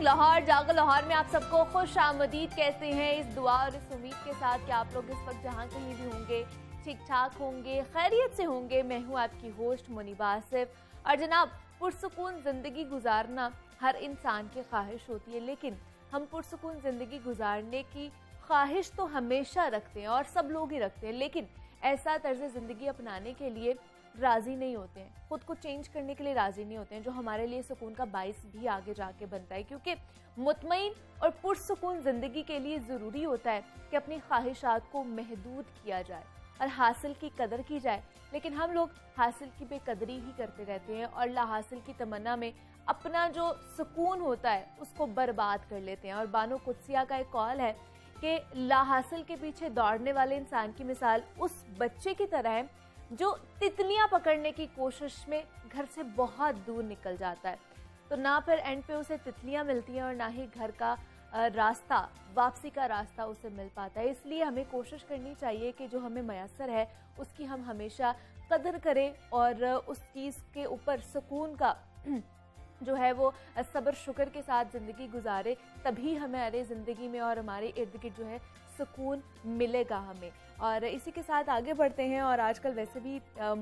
लाहौर जागो लाहौर में आप सबको खुश आमदीद कहते हैं, इस दुआ और इस उम्मीद के साथ कि आप लोग इस वक्त जहाँ कहीं भी होंगे ठीक ठाक होंगे, खैरियत से होंगे। मैं हूँ आपकी होस्ट मुनीबा आसिफ। और जनाब, पुरसुकून ज़िंदगी गुजारना हर इंसान की ख्वाहिश होती है, लेकिन हम पुरसुकून ज़िंदगी गुजारने की ख्वाहिश तो हमेशा रखते हैं और सब लोग ही रखते हैं, लेकिन ऐसा तर्ज ज़िंदगी अपनाने के लिए राज़ी नहीं होते हैं, खुद को चेंज करने के लिए राज़ी नहीं होते हैं, जो हमारे लिए सुकून का बाइस भी आगे जाके बनता है। क्योंकि मुतमईन और पुरसुकून ज़िंदगी के लिए ज़रूरी होता है कि अपनी ख्वाहिशात को महदूद किया जाए और हासिल की कदर की जाए। लेकिन हम लोग हासिल की बेकदरी ही करते रहते हैं और ला हासिल की तमन्ना में अपना जो सुकून होता है उसको बर्बाद कर लेते हैं। और बानो कुदसिया का एक कॉल है कि ला हासिल के पीछे दौड़ने वाले इंसान की मिसाल उस बच्चे की तरह है जो तितलियां पकड़ने की कोशिश में घर से बहुत दूर निकल जाता है, तो ना फिर एंड पे उसे तितलियां मिलती हैं और ना ही घर का रास्ता, वापसी का रास्ता उसे मिल पाता है। इसलिए हमें कोशिश करनी चाहिए कि जो हमें मयसर है उसकी हम हमेशा कदर करें और उस चीज़ के ऊपर सुकून का जो है वो सब्र शुक्र के साथ ज़िंदगी गुजारे, तभी हमारे ज़िंदगी में और हमारे इर्द गिर्द जो है सुकून मिलेगा हमें। और इसी के साथ आगे बढ़ते हैं। और आजकल वैसे भी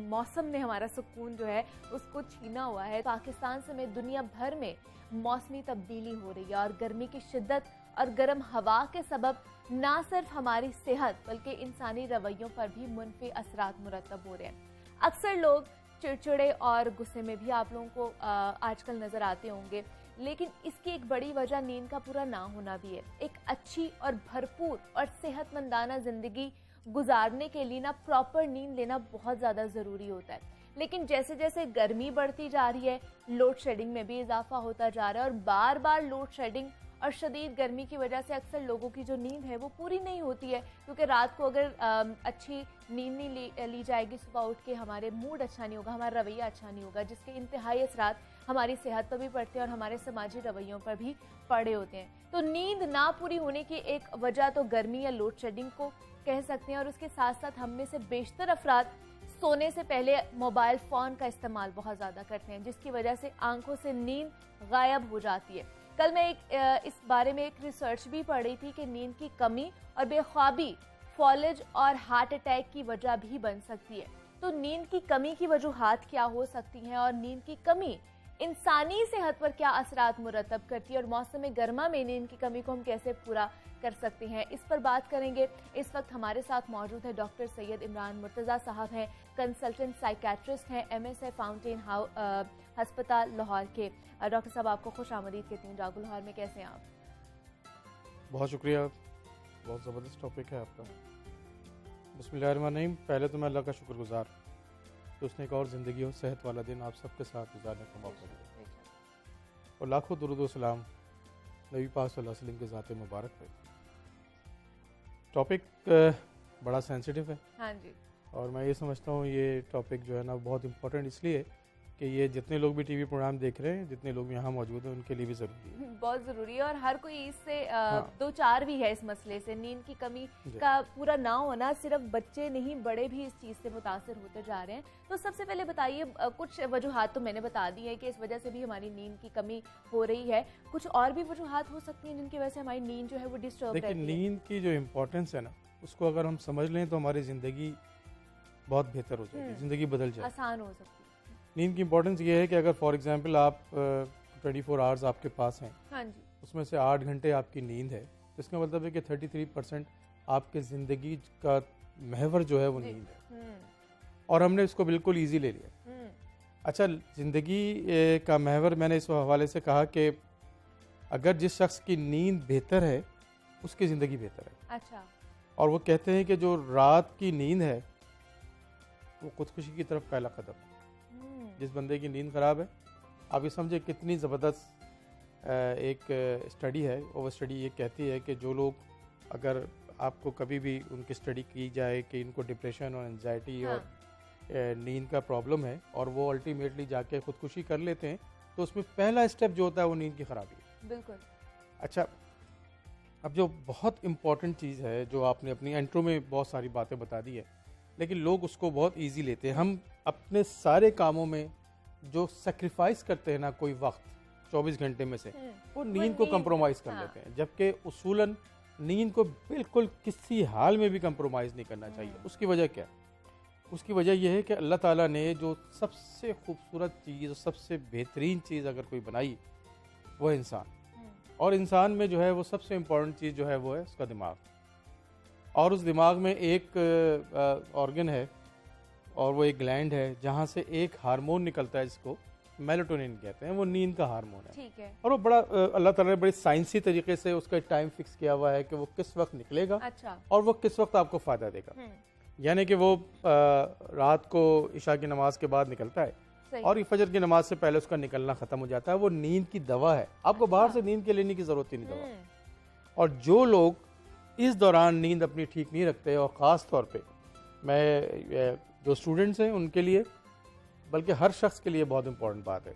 मौसम ने हमारा सुकून जो है उसको छीना हुआ है। पाकिस्तान समेत दुनिया भर में मौसमी तब्दीली हो रही है और गर्मी की शिद्दत और गर्म हवा के सबब ना सिर्फ हमारी सेहत बल्कि इंसानी रवैयों पर भी मुनफी असरात मुरतब हो रहे हैं। अक्सर लोग चिड़चिड़े और गुस्से में भी आप लोगों को आजकल नज़र आते होंगे, लेकिन इसकी एक बड़ी वजह नींद का पूरा ना होना भी है। एक अच्छी और भरपूर और सेहतमंदाना ज़िंदगी गुजारने के लिए ना प्रॉपर नींद लेना बहुत ज़्यादा ज़रूरी होता है। लेकिन जैसे जैसे गर्मी बढ़ती जा रही है, लोड शेडिंग में भी इजाफा होता जा रहा है और बार बार लोड शेडिंग और शदीद गर्मी की वजह से अक्सर लोगों की जो नींद है वो पूरी नहीं होती है। क्योंकि रात को अगर अच्छी नींद नहीं ली जाएगी, सुबह उठ के हमारे मूड अच्छा नहीं होगा, हमारा रवैया अच्छा नहीं होगा, जिसके इंतहाई असरात हमारी सेहत पर भी पड़ते हैं और हमारे समाजी रवैयों पर भी पड़े होते हैं। तो नींद ना पूरी होने की एक वजह तो गर्मी या लोड शेडिंग को कह सकते हैं। और उसके साथ साथ हम में से बेशतर अफराद सोने से पहले मोबाइल फ़ोन का इस्तेमाल बहुत ज़्यादा करते हैं, जिसकी वजह से आंखों से नींद गायब हो जाती है। कल मैं इस बारे में एक रिसर्च भी पढ़ रही थी कि नींद की कमी और बेख्वाबी फॉलेज और हार्ट अटैक की वजह भी बन सकती है। तो नींद की कमी की वजूहात क्या हो सकती हैं और नींद की कमी इंसानी सेहत पर क्या असरात मुरतब करती है और मौसम गर्मा में नींद की कमी को हम कैसे पूरा कर सकते हैं, इस पर बात करेंगे। इस वक्त हमारे साथ मौजूद है डॉक्टर सैयद इमरान मुर्तज़ा साहब हैं, कंसल्टेंट साइकेट्रिस्ट हैं, MSI फाउंटेन हस्पताल लाहौर के। डॉक्टर साहब, आपको खुश आमदीद कहती हूँ जागो लाहौर में। कैसे हैं आप? बहुत शुक्रिया, बहुत ज़बरदस्त टॉपिक है आपका। बिस्मिल्लाहिर्रहमानिर्रहीम। पहले तो मैं अल्लाह का शुक्रगुजार कि उसने एक और ज़िंदगी और सेहत वाला दिन आप सबके साथ गुजारने का मौका दिया, और लाखों दुरूद व सलाम नबी पाक सल्लल्लाहु अलैहि वसल्लम के ज़ात मुबारक पे। टॉपिक बड़ा सेंसिटिव है। हाँ जी। और मैं ये समझता हूँ ये टॉपिक जो है ना बहुत इम्पोर्टेंट इसलिए कि ये जितने लोग भी टीवी प्रोग्राम देख रहे हैं, जितने लोग यहाँ मौजूद हैं, उनके लिए भी ज़रूरी है, बहुत ज़रूरी है। और हर कोई इससे दो चार भी है इस मसले से। नींद की कमी का पूरा ना होना, सिर्फ बच्चे नहीं बड़े भी इस चीज़ से मुतासर होते जा रहे हैं। तो सबसे पहले बताइए, कुछ वजूहात तो मैंने बता दी है कि इस वजह से भी हमारी नींद की कमी हो रही है, कुछ और भी वजूहात हो सकती हैं जिनकी वजह से हमारी नींद जो है वो डिस्टर्ब रहती है। लेकिन नींद की जो इम्पोर्टेंस है ना, उसको अगर हम समझ लें तो हमारी ज़िंदगी बहुत बेहतर हो जाएगी, ज़िंदगी बदल जाएगी, आसान हो सकती है। नींद की इंपॉर्टेंस ये है कि अगर फॉर एग्जांपल आप 24 आवर्स आपके पास हैं, हाँ जी, उसमें से 8 घंटे आपकी नींद है, तो इसका मतलब है कि 33% आपके ज़िंदगी का महवर जो है वो नींद है, और हमने इसको बिल्कुल ईजी ले लिया। अच्छा, ज़िंदगी का महवर मैंने इस हवाले से कहा कि अगर जिस शख्स की नींद बेहतर है उसकी ज़िंदगी बेहतर है। अच्छा। और वो कहते हैं कि जो रात की नींद है वो खुदकुशी की तरफ पहला कदम। जिस बंदे की नींद ख़राब है, आप ये समझे कितनी ज़बरदस्त एक स्टडी है, और वो स्टडी ये कहती है कि जो लोग, अगर आपको कभी भी उनकी स्टडी की जाए कि इनको डिप्रेशन और एंजाइटी और नींद का प्रॉब्लम है और वो अल्टीमेटली जाके खुदकुशी कर लेते हैं, तो उसमें पहला स्टेप जो होता है वो नींद की ख़राबी है। बिल्कुल। अच्छा, अब जो बहुत इम्पॉर्टेंट चीज़ है, जो आपने अपनी इंट्रो में बहुत सारी बातें बता दी है, लेकिन लोग उसको बहुत ईजी लेते हैं। हम अपने सारे कामों में जो सेक्रीफाइस करते हैं ना कोई वक्त, 24 घंटे में से वो वो नींद को नींद, कंप्रोमाइज़ कर हाँ। लेते हैं, जबकि उसूलन नींद को बिल्कुल किसी हाल में भी कंप्रोमाइज़ नहीं करना चाहिए। उसकी वजह क्या है? उसकी वजह यह है कि अल्लाह ताला ने जो सबसे खूबसूरत चीज़, सबसे बेहतरीन चीज़ अगर कोई बनाई वो है इंसान। और इंसान में जो है वो सबसे इम्पोर्टेंट चीज़ जो है वो है उसका दिमाग। और उस दिमाग में एक ऑर्गन है और वो एक ग्लैंड है जहाँ से एक हार्मोन निकलता है जिसको मेलाटोनिन कहते हैं, वो नींद का हार्मोन है। ठीक है। और वो बड़ा अल्लाह ताला ने बड़ी साइंसी तरीके से उसका टाइम फिक्स किया हुआ है कि वो किस वक्त निकलेगा अच्छा। और वो किस वक्त आपको फ़ायदा देगा। यानी कि वो रात को इशा की नमाज के बाद निकलता है सही। और फजर की नमाज से पहले उसका निकलना ख़त्म हो जाता है। वो नींद की दवा है, आपको बाहर से नींद के लेने की ज़रूरत ही नहीं दवा। और जो लोग इस दौरान नींद अपनी ठीक नहीं रखते, और ख़ास तौर पे मैं जो स्टूडेंट्स हैं उनके लिए, बल्कि हर शख्स के लिए बहुत इंपॉर्टेंट बात है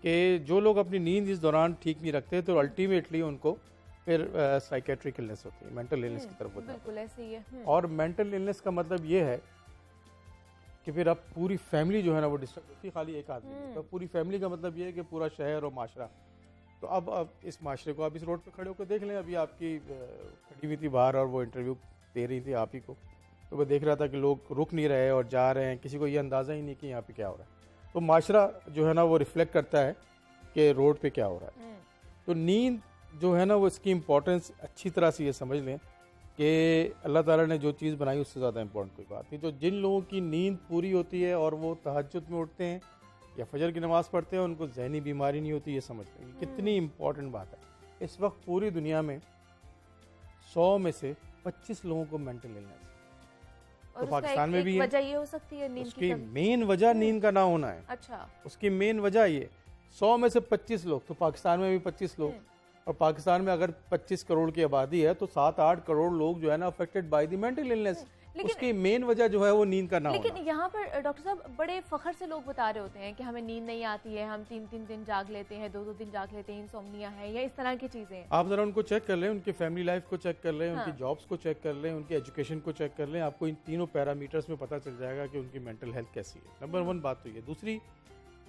कि जो लोग अपनी नींद इस दौरान ठीक नहीं रखते तो अल्टीमेटली उनको फिर साइकेट्रिक इलनेस होती है, मेंटल इलनेस की तरफ होता है। बिल्कुल ऐसे ही है। और मेंटल इलनेस का मतलब ये है कि फिर अब पूरी फैमिली जो है ना वो डिस्टर्ब होती है, खाली एक आदमी नहीं। तो पूरी फैमिली का मतलब ये है कि पूरा शहर और माशरा। तो अब इस माशरे को आप इस रोड पे खड़े होकर देख लें। अभी आपकी खड़ी हुई थी बाहर और वो इंटरव्यू दे रही थी आप ही को, तो मैं देख रहा था कि लोग रुक नहीं रहे और जा रहे हैं, किसी को ये अंदाज़ा ही नहीं कि यहाँ पे क्या हो रहा है। तो माशरा जो है ना वो रिफ्लेक्ट करता है कि रोड पे क्या हो रहा है। तो नींद जो है ना वो इसकी इम्पोर्टेंस अच्छी तरह से ये समझ लें कि अल्लाह ताला ने जो चीज़ बनाई उससे ज़्यादा इम्पोर्टेंट कोई बात नहीं। तो जिन लोगों की नींद पूरी होती है और वो तहज्जुद में उठते हैं या फजर की नमाज़ पढ़ते हैं, उनको जहनी बीमारी नहीं होती, ये समझ लें। कितनी इम्पोर्टेंट बात है। इस वक्त पूरी दुनिया में 100 में से 25 लोगों को मेंटल इलनेस है। तो पाकिस्तान में भी है। वजह ये हो सकती है नींद उसकी मेन वजह नींद का ना होना है। अच्छा। उसकी मेन वजह ये 100 में से 25 लोग, तो पाकिस्तान में भी 25 लोग, और पाकिस्तान में अगर 25 करोड़ की आबादी है तो 7-8 करोड़ लोग जो है ना affected by the mental illness. उसकी मेन वजह जो है वो नींद का ना होना। लेकिन यहाँ पर डॉक्टर साहब बड़े फखर से लोग बता रहे होते हैं कि हमें नींद नहीं आती है, हम 3-3 दिन जाग लेते हैं, 2-2 दिन जाग लेते हैं, इंसोम्निया है या इस तरह की चीजें। आप जरा उनको चेक कर लें, उनकी फैमिली लाइफ को चेक कर लें, हाँ। उनकी जॉब्स को चेक कर लें, उनकी एजुकेशन को चेक कर लें। आपको इन तीनों पैरामीटर्स में पता चल जाएगा कि उनकी मेंटल हेल्थ कैसी है। नंबर 1 बात तो ये। दूसरी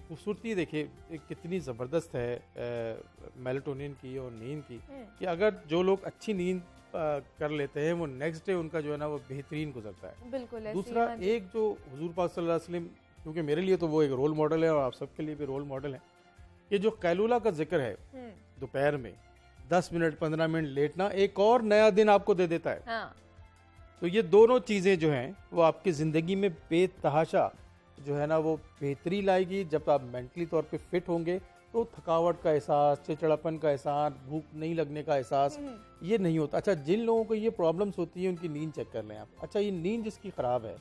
खूबसूरती देखिए कितनी ज़बरदस्त है मेलाटोनिन की और नींद की, कि अगर जो लोग अच्छी नींद कर लेते हैं वो नेक्स्ट डे उनका जो है ना वो बेहतरीन गुजरता है। बिल्कुल। दूसरा एक जो हुजूर पाक सल्लल्लाहु अलैहि वसल्लम, क्योंकि मेरे लिए तो वो एक रोल मॉडल है और आप सबके लिए भी रोल मॉडल है, ये जो कैलूला का जिक्र है दोपहर में 10 मिनट 15 मिनट लेटना एक और नया दिन आपको दे देता है। हाँ। तो ये दोनों चीज़ें जो हैं वो आपकी ज़िंदगी में बेतहाशा जो है ना वो बेहतरी लाएगी। जब आप मेंटली तौर पे फिट होंगे तो थकावट का एहसास, चिड़चिड़ापन का एहसास, भूख नहीं लगने का एहसास ये नहीं होता। अच्छा, जिन लोगों को ये प्रॉब्लम्स होती है उनकी नींद चेक कर लें आप। अच्छा, ये नींद जिसकी ख़राब है,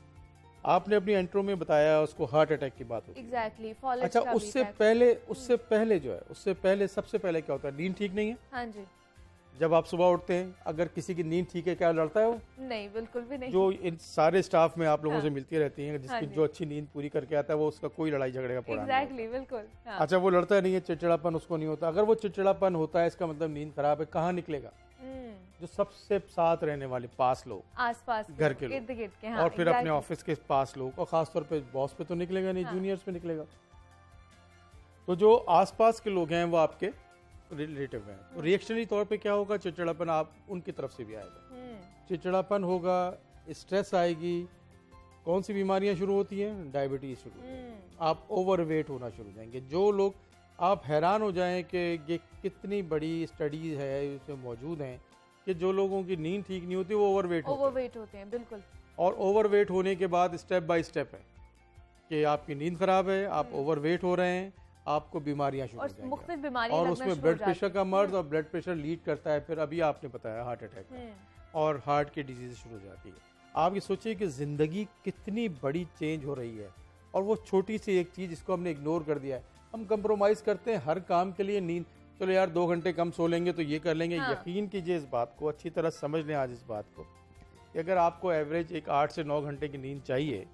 आपने अपनी इंट्रो में बताया उसको हार्ट अटैक की बात होती है। एग्जैक्टली। अच्छा, उससे पहले जो है, उससे पहले सबसे पहले क्या होता है? नींद ठीक नहीं है। हाँ जी। जब आप सुबह उठते हैं, अगर किसी की नींद ठीक है, क्या लड़ता है वो? नहीं, बिल्कुल भी नहीं। जो इन सारे स्टाफ में आप लोगों हाँ। से मिलती रहती हैं, जिसकी जो अच्छी नींद पूरी करके आता है वो उसका कोई लड़ाई झगड़े का पड़ा नहीं एग्जैक्टली, बिल्कुल। हाँ। अच्छा, वो लड़ता नहीं है, चिड़चिड़ापन उसको नहीं होता। अगर वो चिड़चिड़ापन होता है इसका मतलब नींद खराब है। कहाँ निकलेगा? जो सबसे साथ रहने वाले पास लोग, आसपास घर के लोग, इर्द गिर्द के। हाँ, और फिर अपने ऑफिस के पास लोग, और खासतौर पे बॉस पे तो निकलेगा नहीं, हाँ। जूनियर्स पे निकलेगा। तो जो आसपास के लोग हैं वो आपके रिलेटिव हैं। तो रिएक्शनरी तौर पे क्या होगा? चिड़चिड़ापन आप उनकी तरफ से भी आएगा, चिड़चिड़ापन होगा, स्ट्रेस आएगी। कौन सी बीमारियां शुरू होती हैं? डायबिटीज शुरू होती है। आप ओवरवेट होना शुरू हो जाएंगे। जो लोग, आप हैरान हो जाएं कि ये कितनी बड़ी स्टडीज है इसमें मौजूद हैं कि जो लोगों की नींद ठीक नहीं होती वो ओवरवेट होते हैं। बिल्कुल। और ओवरवेट होने के बाद स्टेप बाय स्टेप है कि आपकी नींद खराब है, आप ओवरवेट हो रहे हैं, आपको बीमारियां शुरू हो जाएंगी, मुख्तलिफ बीमारियां और लगना उसमें शुरू ब्लड हो प्रेशर का जाती मर्ज, और ब्लड प्रेशर लीड करता है फिर अभी आपने बताया हार्ट अटैक का, और हार्ट की डिजीज शुरू हो जाती है। आप ये सोचिए कि ज़िंदगी कितनी बड़ी चेंज हो रही है, और वो छोटी सी एक चीज़ जिसको हमने इग्नोर कर दिया है। हम कंप्रोमाइज़ करते हैं हर काम के लिए। नींद, चलो यार 2 घंटे कम सो लेंगे तो ये कर लेंगे। हाँ। यकीन कीजिए, इस बात को अच्छी तरह समझ लें आज इस बात को, कि अगर आपको एवरेज एक 8 से 9 घंटे की नींद चाहिए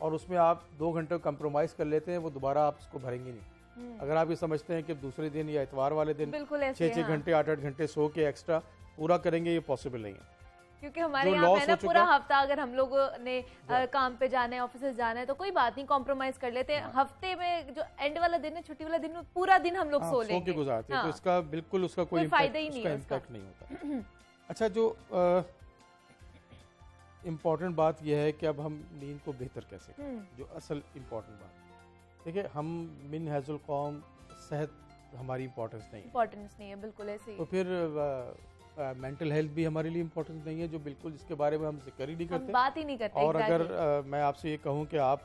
और उसमें आप 2 घंटे कंप्रोमाइज़ कर लेते हैं, वो दोबारा आप उसको भरेंगे नहीं। अगर आप ये समझते हैं कि दूसरे दिन या इतवार वाले दिन 6-6 घंटे 8-8 घंटे सो के एक्स्ट्रा पूरा करेंगे, ये पॉसिबल नहीं है। क्योंकि हमारे जो यहाँ loss पे ना हो पूरा चुका- हफ्ता अगर हम लोगों ने काम पे जाना है, ऑफिस जाना है, तो कोई बात नहीं, कॉम्प्रोमाइज कर लेते हैं। हफ्ते में जो एंड वाला दिन है, छुट्टी वाला दिन है, पूरा दिन हम लोग सो सो के लेंगे। गुजारते हैं, तो हाँ। इसका बिल्कुल उसका कोई फायदा ही नहीं उसका है उसका। इम्पैक्ट नहीं होता। अच्छा, जो इम्पोर्टेंट बात यह है कि अब हम नींद को बेहतर कैसे करें, जो असल इम्पोर्टेंट बात। देखिए, हम मिन हैजुल कौम सेहत हमारी इम्पोर्टेंस नहीं है, इम्पोर्टेंस नहीं है, बिल्कुल ऐसे ही। तो फिर मेंटल हेल्थ भी हमारे लिए इम्पोर्टेंस नहीं है, जो बिल्कुल जिसके बारे में हम जिक्र ही नहीं हम करते। बात ही नहीं करते। और exactly। अगर मैं आपसे ये कहूँ कि आप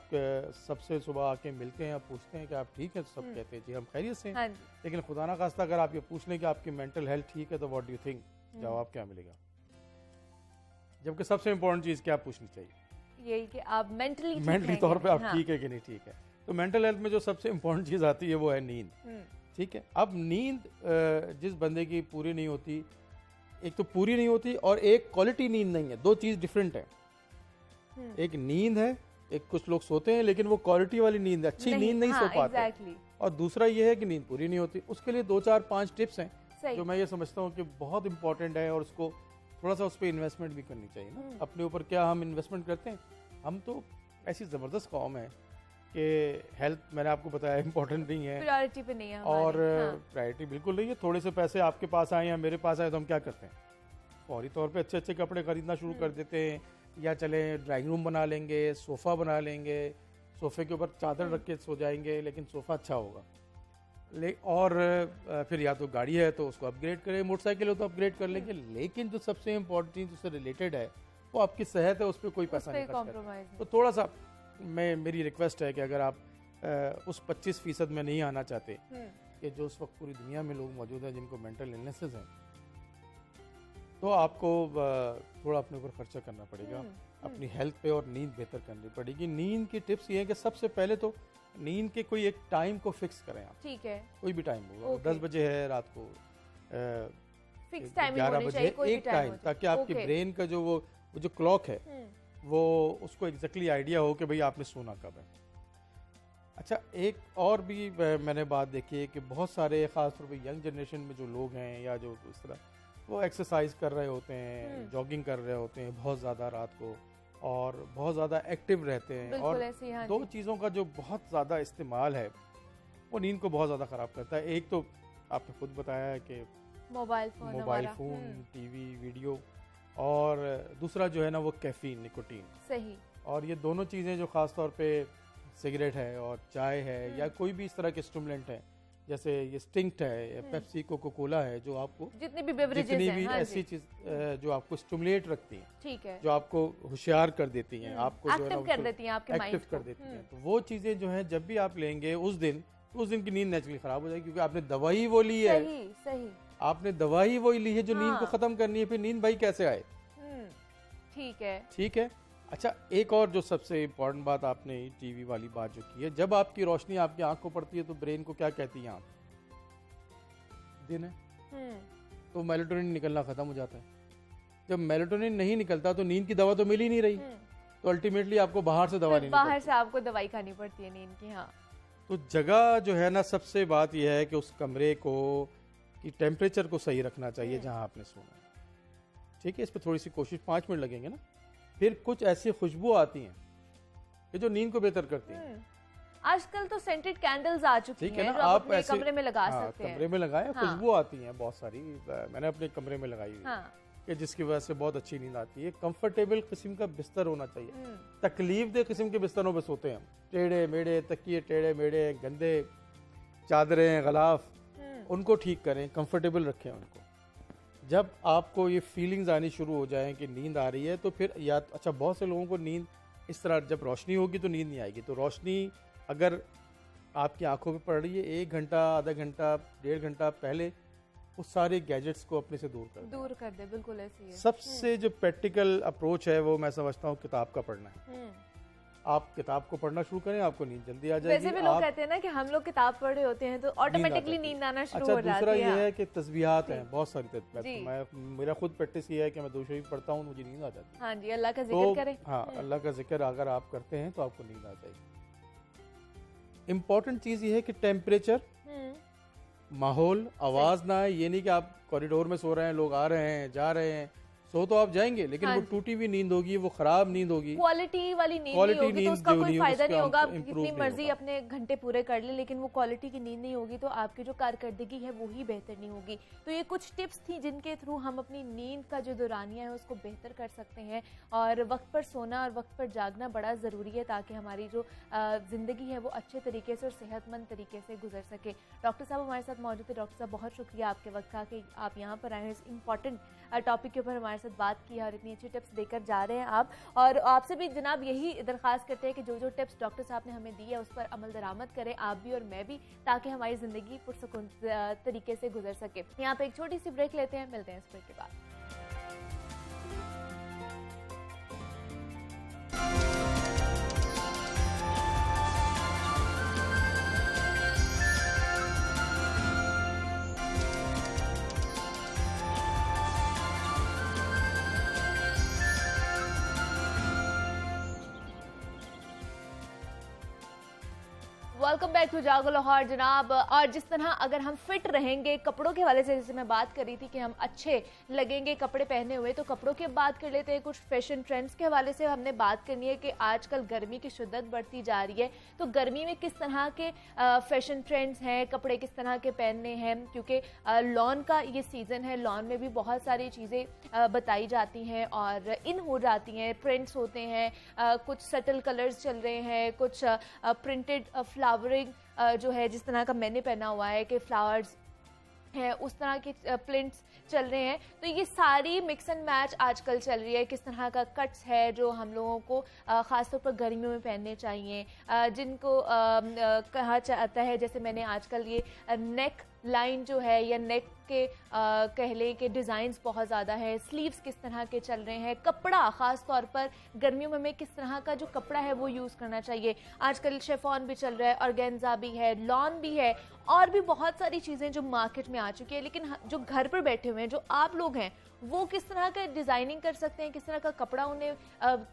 सबसे सुबह आके मिलते हैं, आप पूछते हैं कि आप ठीक है, तो सब कहते हैं जी हम खैरियत से हैं। हाँ जी। लेकिन खुदा ना खास्ता अगर आप ये पूछ लें कि आपकी मेंटल हेल्थ ठीक है, तो व्हाट डू यू थिंक, जवाब क्या मिलेगा? जबकि सबसे इम्पोर्टेंट चीज़ क्या पूछनी चाहिए, यही कि आप मेंटली तौर पे आप ठीक है कि नहीं ठीक है। तो मेंटल हेल्थ में जो सबसे इम्पोर्टेंट चीज़ आती है वो है नींद। ठीक है, अब नींद जिस बंदे की पूरी नहीं होती, एक तो पूरी नहीं होती और एक क्वालिटी नींद नहीं है, दो चीज़ डिफरेंट है। एक नींद है, एक कुछ लोग सोते हैं लेकिन वो क्वालिटी वाली नींद, अच्छी नींद नहीं सो पाते। exactly। और दूसरा ये है कि नींद पूरी नहीं होती। उसके लिए 2-4-5 टिप्स हैं सही। जो मैं ये समझता हूँ कि बहुत इंपॉर्टेंट है, और उसको थोड़ा सा उस पर इन्वेस्टमेंट भी करनी चाहिए ना। अपने ऊपर क्या हम इन्वेस्टमेंट करते हैं? हम तो ऐसी ज़बरदस्त कौम है कि हेल्थ, मैंने आपको बताया, इंपॉर्टेंट नहीं है, प्रायोरिटी पे नहीं है और हमारी। प्रायोरिटी बिल्कुल नहीं है। थोड़े से पैसे आपके पास आए या मेरे पास आए तो हम क्या करते हैं? फौरी तौर पे अच्छे अच्छे कपड़े खरीदना शुरू कर देते हैं, या चले ड्राइंग रूम बना लेंगे, सोफ़ा बना लेंगे, सोफ़े के ऊपर चादर रख के सो जाएंगे, लेकिन सोफ़ा अच्छा होगा। और फिर या तो गाड़ी है तो उसको अपग्रेड करें, मोटरसाइकिल हो तो अपग्रेड कर लेंगे। लेकिन जो सबसे इम्पोर्टेंट चीज़ उससे रिलेटेड है वो आपकी सेहत है, उस पर कोई पैसा नहीं खर्च करते। तो थोड़ा सा मेरी रिक्वेस्ट है कि अगर आप उस 25% में नहीं आना चाहते कि जो उस वक्त पूरी दुनिया में लोग मौजूद हैं जिनको मेंटल इलनेसेस हैं, तो आपको थोड़ा अपने ऊपर खर्चा करना पड़ेगा, अपनी हेल्थ पे, और नींद बेहतर करनी पड़ेगी। नींद की टिप्स ये है कि सबसे पहले तो नींद के कोई एक टाइम को फिक्स करें आप। ठीक है, कोई भी टाइम होगा, 10 बजे है रात को, फिक्स टाइम 11 बजे, एक टाइम, ताकि आपके ब्रेन का जो वो जो क्लॉक है वो उसको एग्जैक्टली आइडिया हो कि भाई आपने सोना कब है। अच्छा, एक और भी मैंने बात देखी है कि बहुत सारे ख़ासतौर पे यंग जनरेशन में जो लोग हैं या जो इस तरह, वो एक्सरसाइज कर रहे होते हैं, जॉगिंग कर रहे होते हैं बहुत ज़्यादा रात को, और बहुत ज़्यादा एक्टिव रहते हैं। और दो चीज़ों का जो बहुत ज़्यादा इस्तेमाल है वो नींद को बहुत ज़्यादा ख़राब करता है। एक तो आपने खुद बताया है कि मोबाइल फ़ोन, टीवी, वीडियो, और दूसरा जो है ना वो कैफीन, निकोटीन। सही। और ये दोनों चीज़ें जो ख़ास तौर पे सिगरेट है और चाय है या कोई भी इस तरह के स्टिमुलेंट है, जैसे ये स्टिंक्ट है, पेप्सी, कोको कोला है, जो आपको जितनी भी ऐसी चीज़ जो आपको स्टिमुलेट रखती हैं, ठीक है, जो आपको होशियार कर देती हैं, आपको जो है ना कर देती हैं, आपके माइंड कर देती हैं, तो वो चीज़ें जो हैं जब भी आप लेंगे उस दिन की नींद नेचुरली ख़राब हो जाएगी, क्योंकि आपने दवाई वो ली है। सही। आपने दवाई वही ली है जो नींद को ख़त्म करनी है, फिर नींद भाई कैसे आए? ठीक है। अच्छा, एक और जो सबसे इम्पोर्टेंट बात आपने टीवी वाली बात जो की है, जब आपकी रोशनी आपकी आंख को पड़ती है तो ब्रेन को क्या कहती है? आंख दिन है, तो मेलाटोनिन निकलना खत्म हो जाता है। जब मेलाटोनिन नहीं निकलता तो नींद की दवा तो मिल ही नहीं रही, तो अल्टीमेटली आपको बाहर से दवा बाहर से आपको दवाई खानी पड़ती है नींद की। हाँ, तो जगह जो है ना, सबसे बात यह है कि उस कमरे को की टेम्परेचर को सही रखना चाहिए जहां आपने सोना है। ठीक है, इस पर थोड़ी सी कोशिश, 5 मिनट लगेंगे ना। फिर कुछ ऐसी खुशबू आती हैं कि जो नींद को बेहतर करती हैं। आजकल तो सेंटेड कैंडल्स आ चुकी हैं, जो आप अपने कमरे में लगा सकते हैं। कमरे में लगाए, खुशबू आती हैं बहुत सारी, मैंने अपने कमरे में लगाई हुई कि जिसकी वजह से बहुत अच्छी नींद आती है। कंफर्टेबल किस्म का बिस्तर होना चाहिए, तकलीफ दे किस्म के बिस्तरों पे सोते हैं हम, टेढ़े मेढ़े तकिए, टेढ़े मेढ़े गंदे चादरें, गलाफ, उनको ठीक करें, कंफर्टेबल रखें उनको। जब आपको ये फीलिंग्स आनी शुरू हो जाएं कि नींद आ रही है, तो फिर या अच्छा, बहुत से लोगों को नींद इस तरह, जब रोशनी होगी तो नींद नहीं आएगी, तो रोशनी अगर आपकी आंखों पे पड़ रही है 1 घंटा, आधा घंटा, 1.5 घंटा पहले उस सारे गैजेट्स को अपने से दूर कर दे। बिल्कुल ऐसे ही है। सबसे जो प्रैक्टिकल अप्रोच है वो मैं समझता हूँ किताब का पढ़ना है। आप किताब को पढ़ना शुरू करें, आपको नींद जल्दी आ जाएगी। वैसे भी लोग कहते हैं ना कि हम लोग किताब पढ़ रहे होते हैं तो ऑटोमेटिकली नींद आना शुरू हो जाती है। दूसरा ये है कि तस्बीहात हैं, बहुत सारी तस्बीहात। मेरा खुद प्रैक्टिस ये है कि मैं 2 शरीफ पढ़ता हूँ, मुझे नींद आ जाती है। हाँ जी, अल्लाह का जिक्र करें। हाँ, अल्लाह का जिक्र अगर आप करते हैं तो आपको नींद आ जाएगी। इम्पोर्टेंट चीज़ ये है कि टेम्परेचर, माहौल, आवाज़ ना आए। ये नहीं कि आप कॉरिडोर में सो रहे हैं, लोग आ रहे हैं, जा रहे हैं, सो तो आप जाएंगे, लेकिन वो टूटी हुई नींद होगी, वो खराब नींद होगी, क्वालिटी वाली नींद नहीं होगी, तो उसका कोई फायदा नहीं होगा। कितनी मर्जी अपने घंटे पूरे कर ले, लेकिन वो क्वालिटी की नींद नहीं होगी तो आपकी जो कारकर्दगी है वो ही बेहतर नहीं होगी। तो ये कुछ टिप्स थी जिनके थ्रू हम अपनी नींद का जो दौरानिया है उसको बेहतर कर सकते हैं। और वक्त पर सोना और वक्त पर जागना बड़ा ज़रूरी है ताकि हमारी जो ज़िंदगी है वो अच्छे तरीके से और सेहतमंद तरीके से गुजर सके। डॉक्टर साहब हमारे साथ मौजूद है। डॉक्टर साहब बहुत शुक्रिया आपके वक्त का कि आप यहाँ पर आए हैं, इस इम्पॉर्टेंट टॉपिक के ऊपर हमारे साथ बात की है और इतनी अच्छी टिप्स देकर जा रहे हैं आप। और आपसे भी जनाब यही दरख्वास्त करते हैं कि जो जो टिप्स डॉक्टर साहब ने हमें दी है उस पर अमल दरामद करें आप भी और मैं भी, ताकि हमारी ज़िंदगी पुरसुकून तरीके से गुजर सके। यहाँ पे एक छोटी सी ब्रेक लेते हैं, मिलते हैं इस ब्रेक के बाद। वेलकम बैक टू जागो लाहौर जनाब। और जिस तरह अगर हम फिट रहेंगे कपड़ों के हवाले से, जैसे मैं बात कर रही थी कि हम अच्छे लगेंगे कपड़े पहने हुए, तो कपड़ों की बात कर लेते हैं। कुछ फैशन ट्रेंड्स के हवाले से हमने बात करनी है कि आजकल गर्मी की शिद्दत बढ़ती जा रही है, तो गर्मी में किस तरह के फैशन ट्रेंड्स हैं, कपड़े किस तरह के पहनने हैं, क्योंकि लॉन का ये सीज़न है। लॉन में भी बहुत सारी चीज़ें बताई जाती हैं और इन हो जाती हैं, ट्रेंड्स होते हैं। कुछ सटल कलर्स चल रहे हैं, कुछ प्रिंटेड फ्लावरिंग जो है, जिस तरह का मैंने पहना हुआ है कि फ्लावर्स हैं, उस तरह के प्रिंट्स चल रहे हैं। तो ये सारी मिक्स एंड मैच आजकल चल रही है। किस तरह का कट्स है जो हम लोगों को ख़ासतौर पर गर्मियों में पहनने चाहिए, जिनको कहा जाता है, जैसे मैंने आजकल ये नेक लाइन जो है या नेक के कह लें कि डिज़ाइंस बहुत ज़्यादा है, स्लीव्स किस तरह के चल रहे हैं, कपड़ा ख़ास तौर पर गर्मियों में हमें किस तरह का जो कपड़ा है वो यूज़ करना चाहिए। आजकल शिफॉन भी चल रहा है, ऑर्गेन्जा भी है, लॉन भी है, और भी बहुत सारी चीज़ें जो मार्केट में आ चुकी है। लेकिन जो घर पर बैठे हुए हैं, जो आप लोग हैं, वो किस तरह का डिज़ाइनिंग कर सकते हैं, किस तरह का कपड़ा उन्हें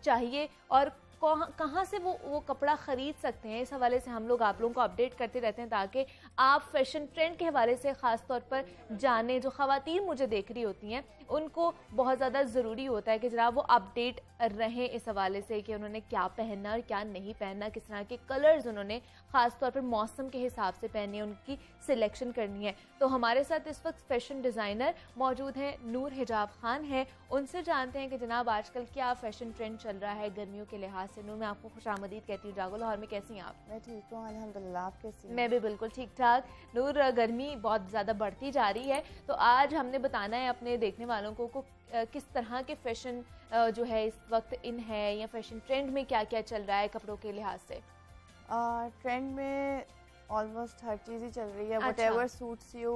चाहिए और कहाँ से वो कपड़ा ख़रीद सकते हैं, इस हवाले से हम लोग आप लोगों को अपडेट करते रहते हैं ताकि आप फैशन ट्रेंड के हवाले से ख़ास तौर पर जाने। जो ख़वातीन मुझे देख रही होती हैं उनको बहुत ज़्यादा ज़रूरी होता है कि जरा वो अपडेट रहें इस हवाले से कि उन्होंने क्या पहनना और क्या नहीं पहनना, किस तरह के कलर्स उन्होंने ख़ास तौर पर मौसम के हिसाब से पहने, उनकी सिलेक्शन करनी है। तो हमारे साथ इस वक्त फ़ैशन डिज़ाइनर मौजूद हैं, नूर हिजाब खान है। उनसे जानते हैं कि जनाब आजकल क्या फ़ैशन ट्रेंड चल रहा है गर्मियों के लिहाज से। नूर, मैं आपको खुशामदीद कहती हूँ जागो लाहौर में। कैसी हैं आप? मैं ठीक हूँ अल्हम्दुलिल्लाह, आप कैसी हैं? मैं भी बिल्कुल ठीक ठाक। नूर, गर्मी बहुत ज़्यादा बढ़ती जा रही है, तो आज हमने बताना है अपने देखने वालों को किस तरह के फ़ैशन जो है इस वक्त इन है, या फ़ैशन ट्रेंड में क्या क्या चल रहा है कपड़ों के लिहाज से। ट्रेंड में ऑलमोस्ट हर चीज़ ही चल रही है। अच्छा। Whatever suits you,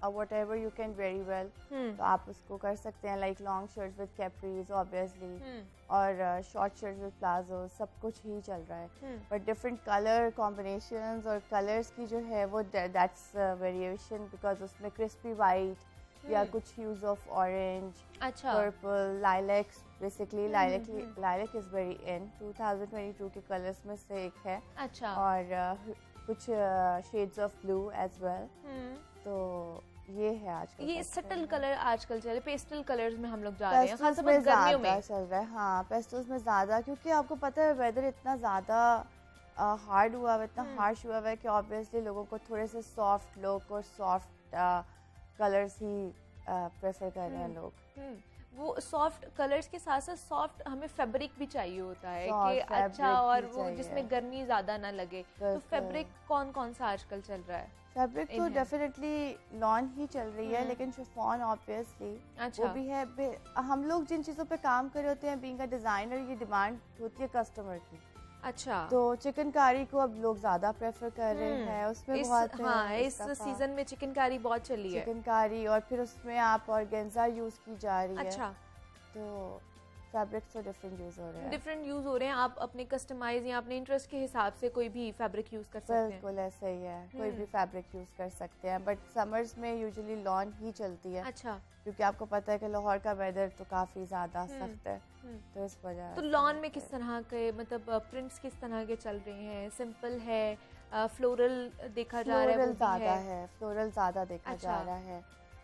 whatever you can very well, तो आप उसको कर सकते हैं। Like long shirts with capris obviously, और शॉर्ट शर्ट्स विद प्लाजो, सब कुछ ही चल रहा है। बट डिफरेंट कलर कॉम्बिनेशंस और कलर्स की जो है वो दैट्स वेरिएशन, बिकॉज उसमें क्रिस्पी वाइट या कुछ ह्यूज ऑफ ऑरेंज, अच्छा, purple, lilacs, basically lilac is very in 2022 के कलर्स में से एक है। अच्छा, और कुछ shades of blue as well. तो ये है आजकल ये सटल कलर आजकल चल रहे, पेस्टल कलर्स में हम लोग जा रहे हैं, पेस्टल्स में ज़्यादा चल रहा है। हाँ, पेस्टल्स में ज़्यादा, क्योंकि आपको पता है वेदर इतना ज़्यादा हार्ड हुआ है, इतना हार्श हुआ है कि ऑब्वियसली लोगों को थोड़े से सॉफ्ट लुक और सॉफ्ट कलर्स ही प्रेफर कर रहे हैं लोग। वो सॉफ्ट कलर्स के साथ साथ सॉफ्ट हमें फैब्रिक भी चाहिए होता है कि अच्छा, और वो जिसमें गर्मी ज़्यादा ना लगे। तो फैब्रिक कौन कौन सा आजकल चल रहा है? फैब्रिक तो डेफिनेटली लॉन ही चल रही है, लेकिन शिफॉन ऑब्वियसली वो भी है। हम लोग जिन चीज़ों पे काम कर रहे होते हैं, बीइंग अ डिज़ाइनर, ये डिमांड होती है कस्टमर की। अच्छा, तो चिकनकारी को अब लोग ज्यादा प्रेफर कर रहे हैं, उसमें बहुत इस सीजन में चिकनकारी बहुत चली है, चिकनकारी, और फिर उसमें आप ऑर्गेन्जा यूज की जा रही है। अच्छा, तो फैब्रिक्स तो डिफरेंट यूज हो रहे हैं, डिफरेंट यूज हो रहे हैं। आप अपने कस्टमाइज या अपने इंटरेस्ट के हिसाब से कोई भी फैब्रिक यूज कर सकते हैं। बिल्कुल ऐसा ही है, कोई भी फैब्रिक यूज कर सकते हैं। बट समर्स में यूजुअली लॉन ही चलती है। अच्छा, क्योंकि आपको पता है कि लाहौर का वेदर तो काफी ज्यादा सख्त है, तो इस वजह। तो लॉन में किस तरह के मतलब प्रिंट्स किस तरह के चल रहे हैं? सिंपल है, फ्लोरल देखा जा रहा है, फ्लोरल ज्यादा है, फ्लोरल ज्यादा देखा जा रहा है।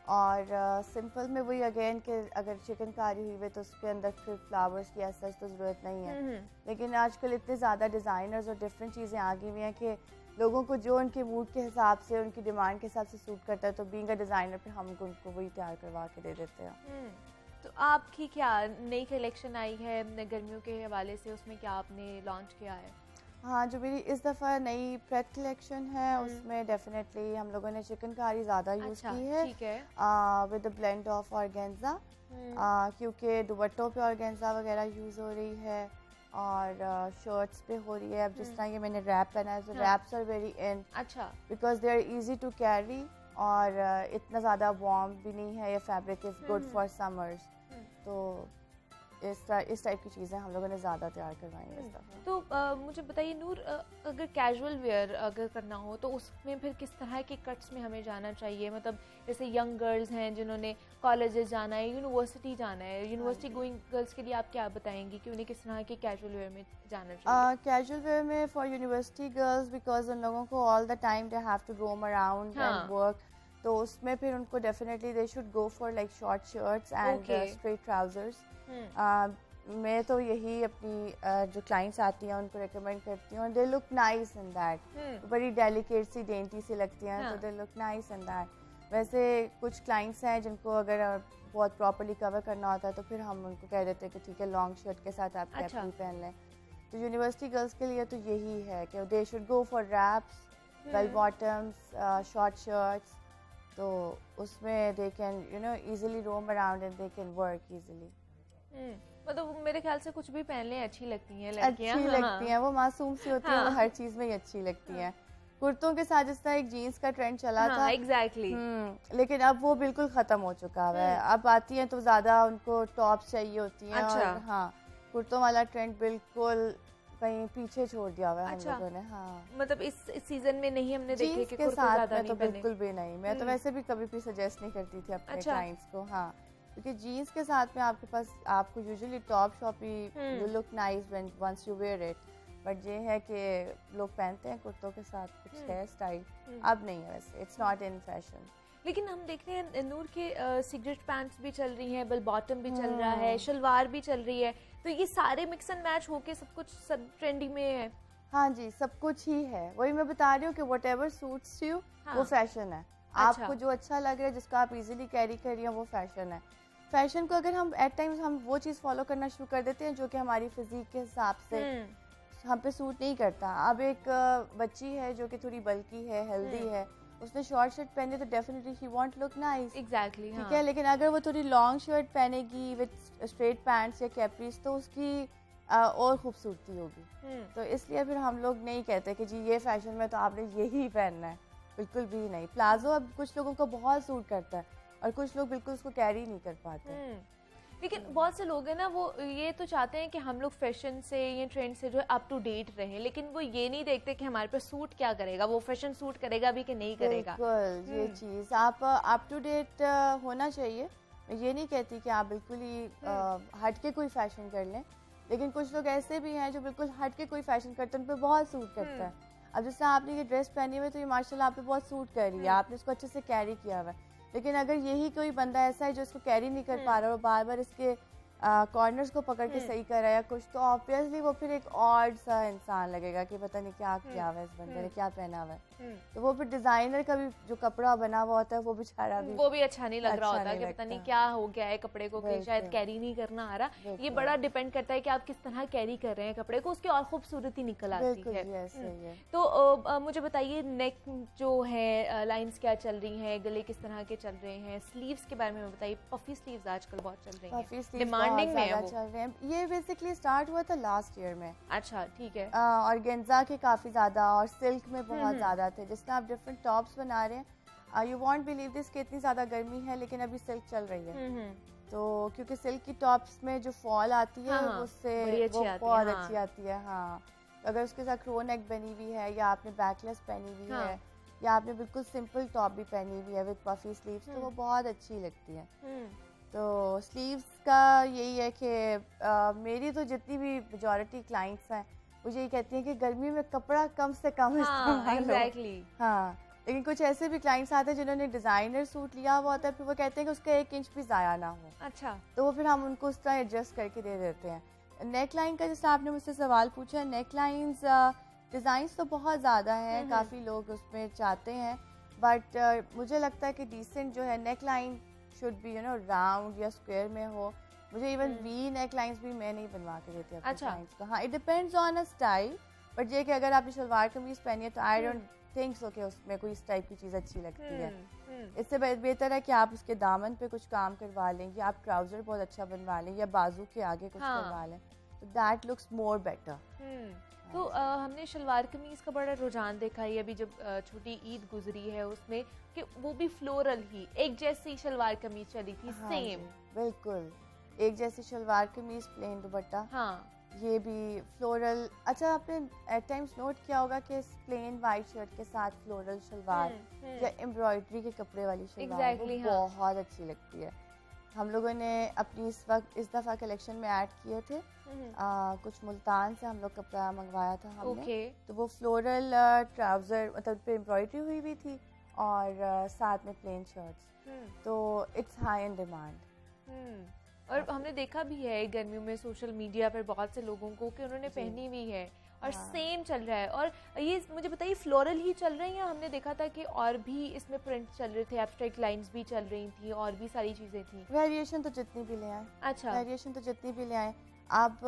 और सिंपल में वही अगेन कि अगर चिकनकारी हुई है तो उसके अंदर फिर फ्लावर्स की ऐसा तो ज़रूरत नहीं है। लेकिन आजकल इतने ज़्यादा डिज़ाइनर्स और डिफरेंट चीज़ें आ गई हुई हैं कि लोगों को जो उनके मूड के हिसाब से, उनकी डिमांड के हिसाब से सूट करता है, तो बीइंग अ डिज़ाइनर फिर हम उनको वही तैयार करवा के दे देते हैं। तो आपकी क्या नई कलेक्शन आई है गर्मियों के हवाले से, उसमें क्या आपने लॉन्च किया है? हाँ, जो मेरी इस दफ़ा नई प्रेट कलेक्शन है उसमें डेफिनेटली हम लोगों ने चिकनकारी ज़्यादा यूज़ की है, ठीक है, with the blend of organza, क्योंकि दुपट्टों पे ऑर्गेन्जा वगैरह यूज़ हो रही है और शर्ट्स पे हो रही है। अब जिस तरह ये मैंने रैप पहना है, तो रैप्स आर वेरी इन, अच्छा, because they are easy to carry और इतना ज़्यादा वार्म भी नहीं है। ये fabric is good for summers, तो इस टाइप की चीज़ें हम लोगों ने ज़्यादा तैयार करवाई हैं इस दफ़ा। तो मुझे बताइए नूर, अगर कैजुअल वेयर अगर करना हो तो उसमें फिर किस तरह के कट्स में हमें जाना चाहिए? मतलब जैसे यंग गर्ल्स हैं जिन्होंने कॉलेजेस जाना है, यूनिवर्सिटी जाना है, यूनिवर्सिटी गोइंग गर्ल्स के लिए आप क्या बताएंगी कि उन्हें किस तरह के कैजुअल वेयर में जाना चाहिए? कैजुअल वेयर में फॉर यूनिवर्सिटी गर्ल्स, बिकॉज उन लोगों को all the time they have to roam around and work, तो उसमें फिर उनको definitely they should go for like short shirts and straight trousers. मैं तो यही अपनी जो क्लाइंट्स आती हैं उनको रेकमेंड करती हूँ, they look nice in that, बड़ी डेलिकेट सी डेंटी सी लगती हैं, तो they look nice in that. वैसे कुछ क्लाइंट्स हैं जिनको अगर बहुत प्रॉपर्ली कवर करना होता है तो फिर हम उनको कह देते हैं कि ठीक है लॉन्ग शर्ट के साथ आप कैपरी पहन लें। तो यूनिवर्सिटी गर्ल्स के लिए तो यही है कि they should go for wraps, bell bottoms, short shirts, तो उसमें they can you know easily roam around and they can work easily. मतलब मेरे ख्याल से कुछ भी पहन लें अच्छी लगती हैं लड़कियां, अच्छी लगती हैं, वो मासूम सी होती हैं, वो हर चीज़ में ही अच्छी लगती हैं। कुर्तों के साथ जिस तरह एक जीन्स का ट्रेंड चला था, एग्जैक्टली, लेकिन अब वो बिल्कुल ख़त्म हो चुका है। अब आती हैं तो ज़्यादा उनको टॉप्स चाहिए होती हैं, और हाँ कुर्तों वाला ट्रेंड बिल्कुल कहीं पीछे छोड़ दिया हुआ है हम लोगों ने। हाँ, मतलब इस सीजन में नहीं हमने देखे कि के साथ में तो बिल्कुल भी नहीं, मैं तो वैसे भी कभी भी सजेस्ट नहीं करती थी अपने क्लाइंट्स को। हाँ, क्योंकि जीन्स के साथ में आपके पास आपको यूजुअली टॉप शॉप ही you look nice when once you wear it, but ये है कि लोग पहनते हैं कुर्तों के साथ कुछ हेयर स्टाइल, अब नहीं है वैसे, इट्स नॉट इन फैशन। लेकिन हम देख रहे हैं नूर के सिगरेट पैंट्स भी चल रही हैं, बेल बॉटम भी चल रहा है, शलवार भी चल रही है, तो ये सारे मिक्स एंड मैच होके सब कुछ सब ट्रेंडिंग में है। हाँ जी, सब कुछ ही है, वही मैं बता रही हूँ कि व्हाटएवर सूट्स यू वो फैशन है। आपको जो अच्छा लग रहा है, जिसको आप इजीली कैरी कर रही हैं, वो फैशन है। फैशन को अगर हम एट टाइम्स हम वो चीज़ फॉलो करना शुरू कर देते हैं जो कि हमारी फिजिक के हिसाब से हम पे सूट नहीं करता। अब एक बच्ची है जो कि थोड़ी बल्की है, हेल्दी है, उसने शॉर्ट शर्ट पहने तो definitely she want look nice, exactly, ठीक है। लेकिन अगर वो थोड़ी लॉन्ग शर्ट पहनेगी विद स्ट्रेट पैंट्स या कैपरीज तो उसकी और खूबसूरती होगी। तो इसलिए फिर हम लोग नहीं कहते कि जी ये फैशन में तो आपने यही पहनना है, बिल्कुल भी नहीं। प्लाजो अब कुछ लोगों को बहुत सूट करता है और कुछ लोग बिल्कुल उसको कैरी नहीं कर पाते। लेकिन बहुत से लोग हैं ना, वो ये तो चाहते हैं कि हम लोग फैशन से, ये ट्रेंड से जो है अप टू डेट रहें, लेकिन वो ये नहीं देखते कि हमारे पे सूट क्या करेगा, वो फैशन सूट करेगा भी कि नहीं करेगा। बिल्कुल, ये चीज़ आप अप टू डेट होना चाहिए। मैं ये नहीं कहती कि आप बिल्कुल ही हट के कोई फैशन कर लें, लेकिन कुछ लोग ऐसे भी हैं जो बिल्कुल हट के कोई फैशन करते हैं, उन पर बहुत सूट करता है। अब जैसे आपने ये ड्रेस पहनी हुई है तो ये माशाल्लाह आप पे बहुत सूट कर रही है, आपने इसको अच्छे से कैरी किया हुआ है। लेकिन अगर यही कोई बंदा ऐसा है जो इसको कैरी नहीं कर पा रहा और बार बार इसके कॉर्नर्स को पकड़ के सही कर रहा है या कुछ, तो ऑब्वियसली वो फिर एक ऑड सा इंसान लगेगा कि पता नहीं क्या किया हुआ है इस बंदे ने, क्या पहना हुआ है। तो वो फिर डिजाइनर का भी जो कपड़ा बना हुआ होता है वो बेचारा भी वो भी अच्छा नहीं लग रहा होता कि पता नहीं क्या हो गया है कपड़े को, कि शायद कैरी नहीं करना आ रहा। ये बड़ा डिपेंड करता है कि आप किस तरह कैरी कर रहे हैं कपड़े को, उसकी और खूबसूरती निकल आती है। तो मुझे बताइए नेक जो है लाइंस क्या चल रही हैं, गले किस तरह के चल रहे हैं, स्लीव्स के बारे में बताइए। पफी स्लीव्स आजकल बहुत चल रही हैं, डिमांडिंग में है वो। चल रहे हैं। ये बेसिकली स्टार्ट हुआ था लास्ट ईयर में। अच्छा, ठीक है। ऑर्गेन्जा के काफ़ी ज़्यादा और सिल्क में बहुत ज़्यादा थे, जिसमें आप डिफरेंट टॉप्स बना रहे हैं। यू वॉन्ट बिलीव दिस कि इतनी ज़्यादा गर्मी है लेकिन अभी सिल्क चल रही है। तो क्योंकि सिल्क की टॉप्स में जो फॉल आती है उससे वो बहुत अच्छी आती है। हाँ, अगर उसके साथ क्रो नेक बनी हुई है या आपने बैकलेस पहनी हुई है या आपने बिल्कुल सिंपल टॉप भी पहनी हुई है विद पफी स्लीव्स, तो वो बहुत अच्छी लगती है। तो स्लीव्स का यही है कि मेरी तो जितनी भी मेजॉरिटी क्लाइंट्स हैं वो यही कहती हैं कि गर्मी में कपड़ा कम से कम इस्तेमाल हो। एग्जैक्टली। हाँ, लेकिन कुछ ऐसे भी क्लाइंट्स आते हैं जिन्होंने डिज़ाइनर सूट लिया हुआ होता है, फिर वो कहते हैं कि उसका 1 इंच भी ज़ाया ना हो। अच्छा। तो वो फिर हम उनको उस तरह एडजस्ट करके दे देते हैं। नेक लाइन का जैसे आपने मुझसे सवाल पूछा, नेक लाइन्स डिज़ाइंस तो बहुत ज़्यादा हैं, काफ़ी लोग उसमें चाहते हैं, बट मुझे लगता है कि डिसेंट जो है neck line should be round या स्क्वायर में हो। मुझे इवन वी नेक लाइन्स भी मैं नहीं बनवा के देती अपने क्लाइंट्स को। हाँ, it depends on a style, but ये कि अगर आपने शलवार कमीज पहनी है तो आई डोंट थिंक सो कि उसमें कोई इस टाइप की चीज़ अच्छी लगती है। इससे बेहतर है कि आप उसके दामन पे कुछ काम करवा लें, या आप ट्राउज़र बहुत अच्छा बनवा लें, या बाजू के आगे कुछ करवा लें, तो दैट लुक्स मोर बेटर। तो हमने शलवार कमीज का बड़ा रुझान देखा है अभी, जब छोटी ईद गुजरी है उसमें, कि वो भी फ्लोरल ही एक जैसी शलवार कमीज चली थी। सेम, बिल्कुल एक जैसी शलवार कमीज, प्लेन दुपट्टा। हाँ, ये भी फ्लोरल। अच्छा, आपने एट टाइम्स नोट किया होगा कि प्लेन वाइट शर्ट के साथ फ्लोरल शलवार या एम्ब्रॉयडरी के कपड़े वाली शलवार बहुत अच्छी लगती है। हम लोगों ने अपनी इस दफ़ा कलेक्शन में ऐड किए थे, कुछ मुल्तान से हम लोग कपड़ा मंगवाया था हमने। तो वो फ्लोरल ट्राउज़र मतलब पे एम्ब्रॉयडरी हुई भी थी, और साथ में प्लेन शर्ट्स, तो इट्स हाई इन डिमांड। और हमने देखा भी है गर्मियों में सोशल मीडिया पर बहुत से लोगों को कि उन्होंने पहनी हुई है, और सेम चल रहा है। और ये मुझे बताइए, फ्लोरल ही चल रहे हैं या हमने देखा था कि और भी इसमें प्रिंट चल रहे थे, एब्स्ट्रैक्ट लाइंस भी चल रही थी, और भी सारी चीज़ें थी? वेरिएशन तो जितनी भी ले आए। अच्छा, वेरिएशन तो जितनी भी ले आए। अब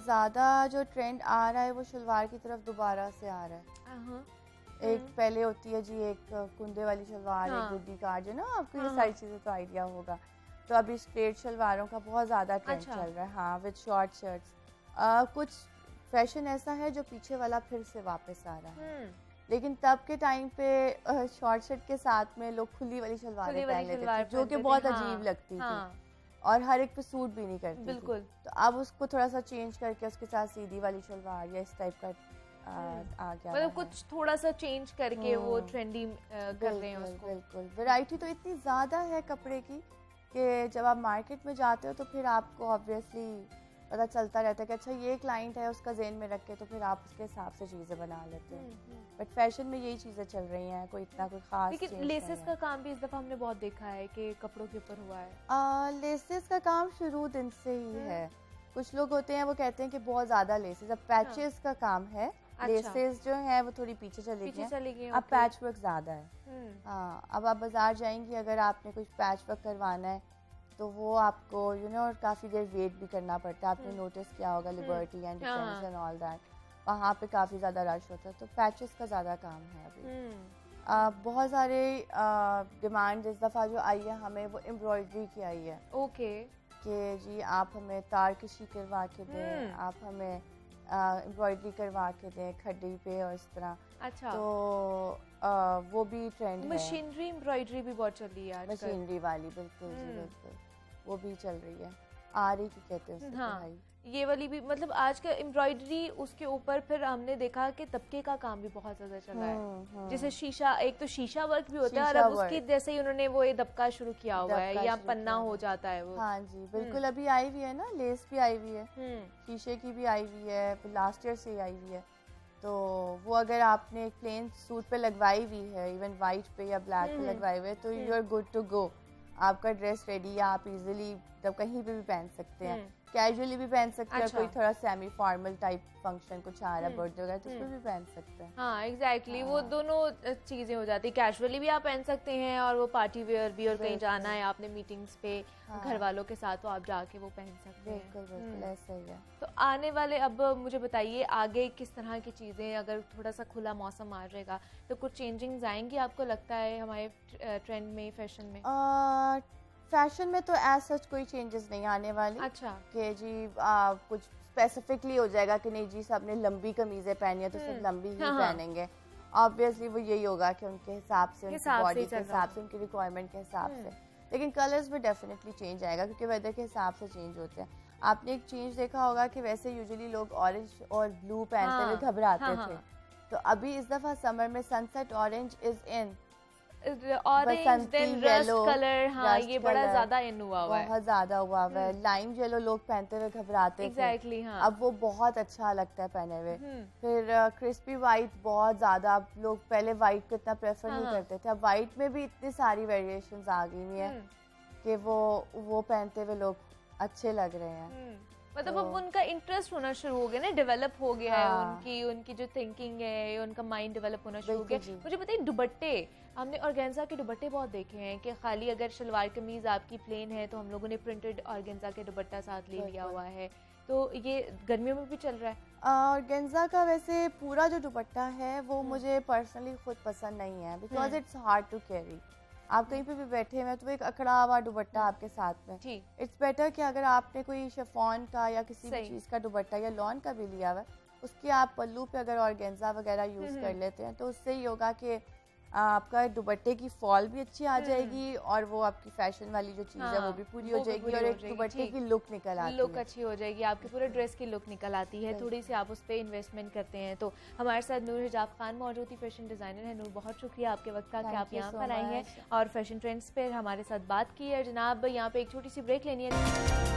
ज़्यादा जो ट्रेंड आ रहा है वो शलवार की तरफ दोबारा से आ रहा है। एक पहले होती है जी एक कुंदे वाली शलवार, एक गुड्डी कार्ड, जो ना आपको ये सारी चीज़ें तो आइडिया होगा। तो अभी स्ट्रेट शलवारों का बहुत ज़्यादा ट्रेंड चल रहा है। हाँ, विद शॉर्ट शर्ट्स। कुछ फैशन ऐसा है जो पीछे वाला फिर से वापस आ रहा है, लेकिन तब के टाइम पे शॉर्ट शर्ट के साथ में लोग खुली वाली शलवार पहन लेते थे, जो कि बहुत अजीब लगती थी, और हर एक पे सूट भी नहीं करती बिल्कुल। तो अब उसको थोड़ा सा चेंज करके उसके साथ सीधी वाली शलवार या इस टाइप का आ गया, मतलब कुछ थोड़ा सा चेंज करके वो ट्रेंडी कर रहे हैं उसको। बिल्कुल, वैरायटी तो इतनी ज़्यादा है कपड़े की कि जब आप मार्केट में जाते हो तो फिर आपको ऑब्वियसली पता चलता रहता है कि अच्छा ये क्लाइंट है, उसका ज़हन में रख के तो फिर आप उसके हिसाब से चीज़ें बना लेते हैं। बट फैशन में यही चीज़ें चल रही हैं, कोई इतना कोई खास। लेकिन लेसेस का काम भी इस दफ़ा हमने बहुत देखा है कि कपड़ों के ऊपर हुआ है। लेसेस का काम शुरू दिन से ही है। कुछ लोग होते हैं वो कहते हैं कि बहुत ज़्यादा लेसेस, अब पैचेस का काम है। लेसेस जो है वो थोड़ी पीछे चली गई, अब पैच वर्क ज़्यादा है। हाँ, अब आप बाज़ार जाएंगी, अगर आपने कुछ पैच वर्क करवाना है तो वो आपको काफ़ी देर वेट भी करना पड़ता है। आपने नोटिस किया होगा liberty and defence and all that, वहाँ पे काफ़ी ज़्यादा रश होता है, तो पैचेस का ज़्यादा काम है अभी। बहुत सारे डिमांड इस दफ़ा जो आई है हमें वो एम्ब्रॉयडरी की आई है। कि जी आप हमें तार कशी करवा के दें, आप हमें एम्ब्रॉयडरी करवा के दें खड्डी पे और इस तरह। अच्छा, तो वो भी ट्रेंड है। मशीनरी एम्ब्रॉयडरी भी बहुत चल रही है आजकल। मशीनरी वाली, बिल्कुल जी बिल्कुल, वो भी चल रही है। आरी की कहते हैं उसको। ये वाली भी, मतलब आज का एम्ब्रॉयडरी, उसके ऊपर फिर हमने देखा कि तबके का काम भी बहुत ज्यादा चल रहा है। जैसे शीशा, एक तो शीशा वर्क भी होता है, और अब उसकी जैसे ही उन्होंने वो ये दबका शुरू किया हुआ है, या पन्ना हो जाता है वो। हाँ जी बिल्कुल, अभी आई हुई है ना, लेस भी आई हुई है, शीशे की भी आई हुई है, लास्ट ईयर से आई हुई है। तो वो अगर आपने एक प्लेन सूट पे लगवाई हुई है, इवन वाइट पे या ब्लैक पे लगवाई हुई है, तो you are good to go. आपका ड्रेस रेडी है, आप इजीली तब कहीं पे भी पहन सकते हैं, कैजुअली भी पहन सकते हैं। कोई थोड़ा सेमी फॉर्मल टाइप फंक्शन कुछ आ रहा है, बर्थडे वगैरह, तो उसमें भी पहन सकते हैं। हाँ एग्जैक्टली, वो दोनों चीजें हो जाती है। कैजुअली भी आप पहन सकते हैं, और वो पार्टी वेयर भी, और कहीं जाना है आपने मीटिंग्स पे घर वालों के साथ, तो आप जाके वो पहन सकते हैं। बिल्कुल ऐसा ही है। तो आने वाले, अब मुझे बताइए आगे किस तरह की चीजें, अगर थोड़ा सा खुला मौसम आ जाएगा तो कुछ चेंजिंग्स आएंगी आपको लगता है हमारे ट्रेंड में, फैशन में? फैशन में तो एज सच कोई चेंजेस नहीं आने वाली। अच्छा, कि जी कुछ स्पेसिफिकली हो जाएगा कि नहीं जी सबने लंबी कमीजें पहनी है तो सब लंबी ही पहनेंगे। ऑब्वियसली वो यही होगा कि उनके हिसाब से, उनकी बॉडी के हिसाब से, उनकी रिक्वायरमेंट के हिसाब से। लेकिन कलर्स में डेफिनेटली चेंज आएगा, क्योंकि वेदर के हिसाब से चेंज होते हैं। आपने एक चेंज देखा होगा कि वैसे यूजुअली लोग ऑरेंज और ब्लू पहनते हुए घबराते थे, तो अभी इस दफ़ा समर में sunset orange is in. Orange then rust colour, हाँ ये बड़ा ज्यादा इन हुआ है, बहुत ज्यादा हुआ है। लाइम येलो लोग पहनते हुए घबराते थे, हाँ। अब वो बहुत अच्छा लगता है पहने हुए। फिर क्रिस्पी व्हाइट बहुत ज्यादा, अब लोग पहले व्हाइट को इतना प्रेफर नहीं करते थे, अब व्हाइट में भी इतनी सारी वेरिएशंस आ गई हैं कि वो पहनते हुए लोग अच्छे लग रहे हैं। मतलब अब उनका इंटरेस्ट होना शुरू हो गया ना, डेवलप हो गया है, उनकी जो थिंकिंग है, उनका माइंड डेवलप होना शुरू हो गया। मुझे बताइए दुपट्टे, हमने ऑर्गेन्जा के दुपट्टे बहुत देखे हैं कि खाली अगर शलवार कमीज आपकी प्लेन है तो हम लोगों ने प्रिंटेड ऑर्गेन्जा के दुपट्टा साथ ले लिया हुआ है, तो ये गर्मियों में भी चल रहा है। ऑर्गेन्जा का वैसे पूरा जो दुपट्टा है वो मुझे पर्सनली खुद पसंद नहीं है, because it's hard to carry. आप कहीं पे भी बैठे हुए तो एक अकड़ा हुआ दुपट्टा आपके साथ में, इट्स बेटर कि अगर आपने कोई शिफॉन का या किसी भी चीज़ का दुपट्टा या लॉन का भी लिया हुआ है, उसके आप पल्लू पे अगर ऑर्गेन्जा वगैरह यूज़ कर लेते हैं तो उससे ये होगा कि आपका दुपट्टे की फॉल भी अच्छी आ जाएगी और वो आपकी फैशन वाली जो चीज़ है वो भी पूरी हो जाएगी और एक दुपट्टे की लुक निकल आती है, लुक अच्छी हो जाएगी, आपकी पूरे ड्रेस की लुक निकल आती है। थोड़ी सी आप उस पर इन्वेस्टमेंट करते हैं। तो हमारे साथ नूर हिजाब खान मौजूद थी, फैशन डिज़ाइनर है। नूर, बहुत शुक्रिया आपके वक्त का कि आप यहाँ पर आई हैं और फैशन ट्रेंड्स पर हमारे साथ बात की है। जनाब, यहाँ पे एक छोटी सी ब्रेक लेनी है।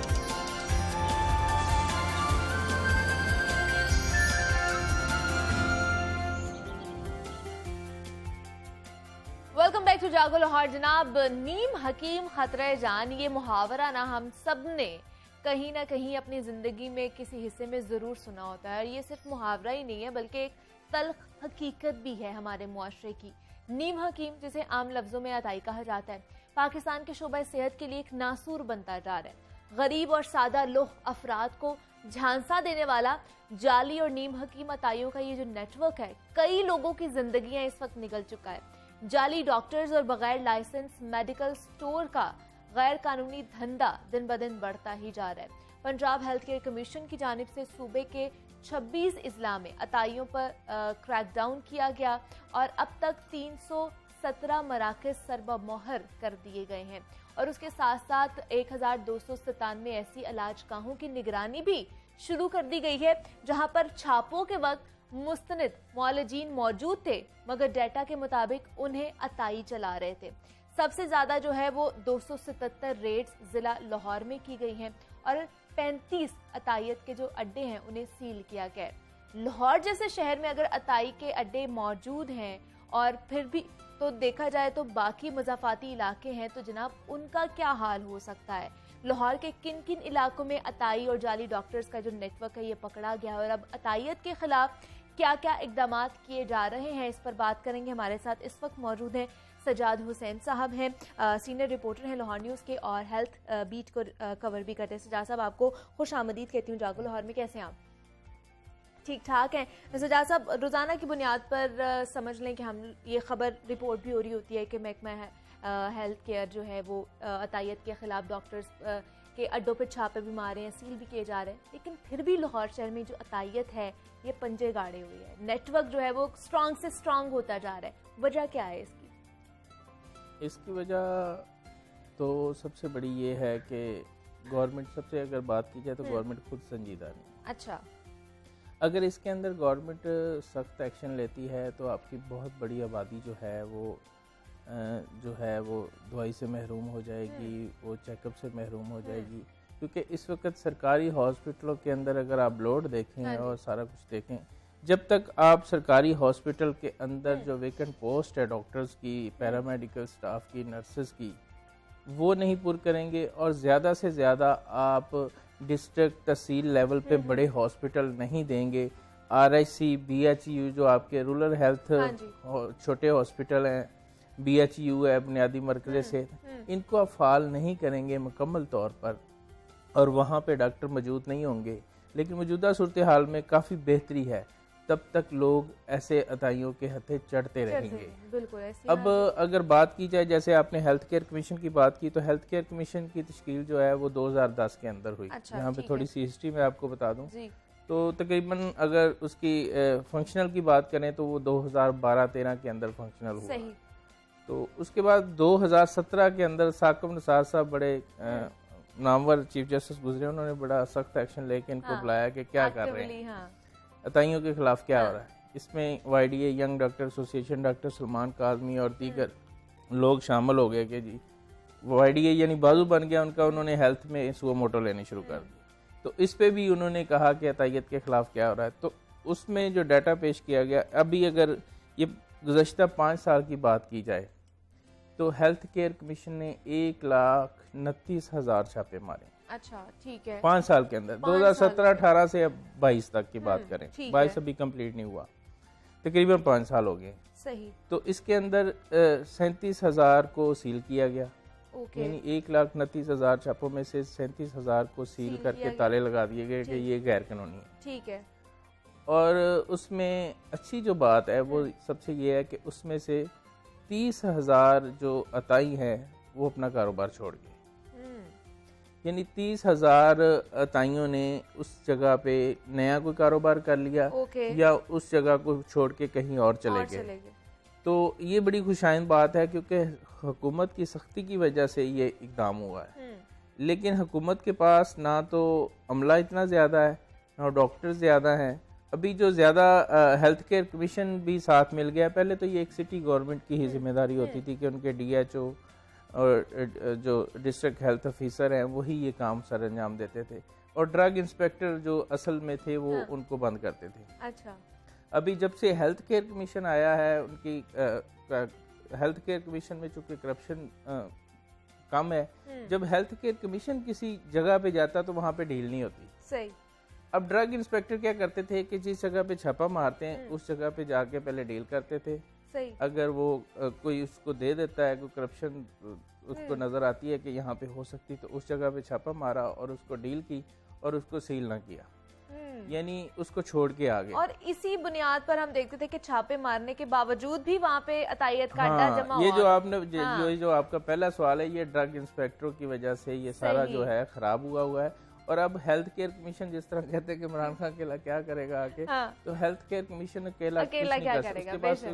वेलकम बैक टू जागो लाहौर। जनाब, नीम हकीम खतरे जान, ये मुहावरा ना हम सब ने कहीं ना कहीं अपनी ज़िंदगी में किसी हिस्से में ज़रूर सुना होता है। ये सिर्फ मुहावरा ही नहीं है बल्कि एक तल्ख हकीकत भी है हमारे मुआशरे की। नीम हकीम, जिसे आम लफ्ज़ों में अताई कहा जाता है, पाकिस्तान के शोबा सेहत के लिए एक नासूर बनता जा रहा है। गरीब और सादा लोग अफराद को झांसा देने वाला जाली और नीम हकीम अताइयों का ये जो नेटवर्क है, कई लोगों की जिंदगियां इस वक्त निकल चुका है। जाली डॉक्टर्स और बगैर लाइसेंस मेडिकल स्टोर का गैर कानूनी धंधा दिन ब दिन बढ़ता ही जा रहा है। पंजाब हेल्थ केयर कमीशन की जानिब से सूबे के 26 इजला में अताइयों पर क्रैकडाउन किया गया और अब तक 317 मराकज़ सरबा मोहर कर दिए गए हैं और उसके साथ साथ 1297 ऐसी इलाज गाहों की निगरानी भी शुरू कर दी गई है, जहां पर छापों के वक्त मुस्तनिद मौलजीन मौजूद थे मगर डेटा के मुताबिक उन्हें अताई चला रहे थे। सबसे ज्यादा जो है वो 277 रेड्स जिला लाहौर में की गई हैं और 35 अतायत के जो अड्डे हैं उन्हें सील किया गया है। लाहौर जैसे शहर में अगर अताई के अड्डे मौजूद हैं और फिर भी तो देखा जाए तो बाकी मज़ाफाती इलाके हैं, तो जनाब उनका क्या हाल हो सकता है। लाहौर के किन किन इलाकों में अताई और जाली डॉक्टर्स का जो नेटवर्क है ये पकड़ा गया और अब अतायत के खिलाफ क्या क्या इकदाम किए जा रहे हैं, इस पर बात करेंगे। हमारे साथ इस वक्त मौजूद हैं सजाद हुसैन साहब, हैं सीनियर रिपोर्टर हैं लाहौर न्यूज़ के और हेल्थ बीट को कवर भी करते हैं। सजाद साहब, आपको खुश आमदीद कहती हूँ जागो लाहौर में। कैसे हैं आप? ठीक ठाक हैं। सजाद साहब, रोज़ाना की बुनियाद पर समझ लें कि हम ये ख़बर रिपोर्ट भी हो रही होती है कि महकमा हेल्थ केयर जो है वो अतायत के ख़िलाफ़ डॉक्टर्स के अड्डों पर छापे भी मारे हैं, सील भी किए जा रहे हैं, लेकिन फिर भी लाहौर शहर में जो अतायत है ये पंजे गाड़े हुए है, नेटवर्क जो है वो स्ट्रांग से स्ट्रांग होता जा रहा है। वजह क्या है इसकी? इसकी वजह तो सबसे बड़ी ये है कि गवर्नमेंट, सबसे अगर बात की जाए तो गवर्नमेंट खुद संजीदा नहीं। अच्छा, अगर इसके अंदर गवर्नमेंट सख्त एक्शन लेती है तो आपकी बहुत बड़ी आबादी जो है वो दवाई से महरूम हो जाएगी, वो चेकअप से महरूम हो जाएगी। क्योंकि इस वक्त सरकारी हॉस्पिटलों के अंदर अगर आप लोड देखें और सारा कुछ देखें, जब तक आप सरकारी हॉस्पिटल के अंदर जो वेकेंट पोस्ट है डॉक्टर्स की, पैरामेडिकल स्टाफ की, नर्सेज की, वो नहीं पूरी करेंगे और ज़्यादा से ज़्यादा आप डिस्ट्रिक्ट तहसील लेवल पे बड़े हॉस्पिटल नहीं देंगे, RIC, BHU जो आपके रूरल हेल्थ छोटे हॉस्पिटल हैं, BHU है बुनियादी मरकज़ से, इनको आप फाल नहीं करेंगे मुकम्मल तौर पर और वहाँ पे डॉक्टर मौजूद नहीं होंगे, लेकिन मौजूदा सूरत हाल में काफ़ी बेहतरी है, तब तक लोग ऐसे अताइयों के हथे चढ़ते रहेंगे। बिल्कुल ऐसी अब अगर बात की जाए, जैसे आपने हेल्थ केयर कमीशन की बात की, तो हेल्थ केयर कमीशन की तश्कील जो है वो 2010 के अंदर हुई। यहाँ पे थोड़ी सी हिस्ट्री में आपको बता दूं तो तकरीबन अगर उसकी फंक्शनल की बात करें तो वो 2012-13 के अंदर फंक्शनल हुआ। तो उसके बाद 2017 के अंदर साकिब निसार साहब बड़े नामवर चीफ जस्टिस गुजरे, उन्होंने बड़ा सख्त एक्शन लेके इनको बुलाया कि क्या कर रहे हैं, अताइयों के खिलाफ क्या हो रहा है। इसमें YDA young doctor association, doctor Salman Kazmi और दीगर लोग शामिल हो गए कि जी YDA यानी बाजू बन गया उनका, उन्होंने हेल्थ में सुओ मोटो लेने शुरू कर दी। तो इस पे भी उन्होंने कहा कि अतायत के खिलाफ क्या हो रहा है। तो उसमें जो डाटा पेश किया गया, अभी अगर ये गुज़श्ता 5 साल की बात की जाए तो हेल्थ केयर कमीशन ने 1,29,000 छापे मारे। अच्छा, ठीक है। 5 साल के अंदर, 2017-18 से अब 22 तक की बात करें, 22 अभी कंप्लीट नहीं हुआ, तकरीबन 5 साल हो गए। सही। तो इसके अंदर 37,000 को सील किया गया। यानी 1,29,000 छापों में से 37,000 को सील करके ताले लगा दिए गए कि ये गैर कानूनी है। ठीक है। और उसमें अच्छी जो बात है वो सबसे ये है कि उसमें से 30,000 जो अताई हैं वो अपना कारोबार छोड़ गए। यानी 30,000 अताइयों ने उस जगह पे नया कोई कारोबार कर लिया या उस जगह को छोड़ के कहीं और चले गए। तो ये बड़ी खुशाइन बात है क्योंकि हुकूमत की सख्ती की वजह से ये इकदाम हुआ है। लेकिन हुकूमत के पास ना तो अमला इतना ज़्यादा है, ना डॉक्टर ज़्यादा हैं। अभी जो ज़्यादा हेल्थ केयर कमीशन भी साथ मिल गया। पहले तो ये एक सिटी गवर्नमेंट की ही जिम्मेदारी होती थी कि उनके DHO और जो डिस्ट्रिक्ट हेल्थ ऑफिसर हैं वही ये काम सर अंजाम देते थे, और ड्रग इंस्पेक्टर जो असल में थे वो उनको बंद करते थे। अच्छा। अभी जब से हेल्थ केयर कमीशन आया है, उनकी हेल्थ केयर कमीशन में चूंकि करप्शन कम है, जब हेल्थ केयर कमीशन किसी जगह पे जाता तो वहाँ पे डील नहीं होती। सही। अब ड्रग इंस्पेक्टर क्या करते थे कि जिस जगह पे छापा मारते हैं उस जगह पे जाके पहले डील करते थे। सही। अगर वो कोई उसको दे देता है, कोई करप्शन उसको नजर आती है कि यहाँ पे हो सकती, तो उस जगह पे छापा मारा और उसको डील की और उसको सील ना किया, यानी उसको छोड़ के आ गए। और इसी बुनियाद पर हम देखते थे कि छापे मारने के बावजूद भी वहाँ पे अतायत का अड्डा जमा ये हुआ। जो आपने जो आपका पहला सवाल है, ये ड्रग इंस्पेक्टरों की वजह से ये सारा जो है खराब हुआ है। और अब हेल्थ केयर कमीशन जिस तरह कहते हैं कि इमरान खान अकेला क्या करेगा आके, तो हेल्थ केयर कमीशन अकेला क्या करेगा। उसके पास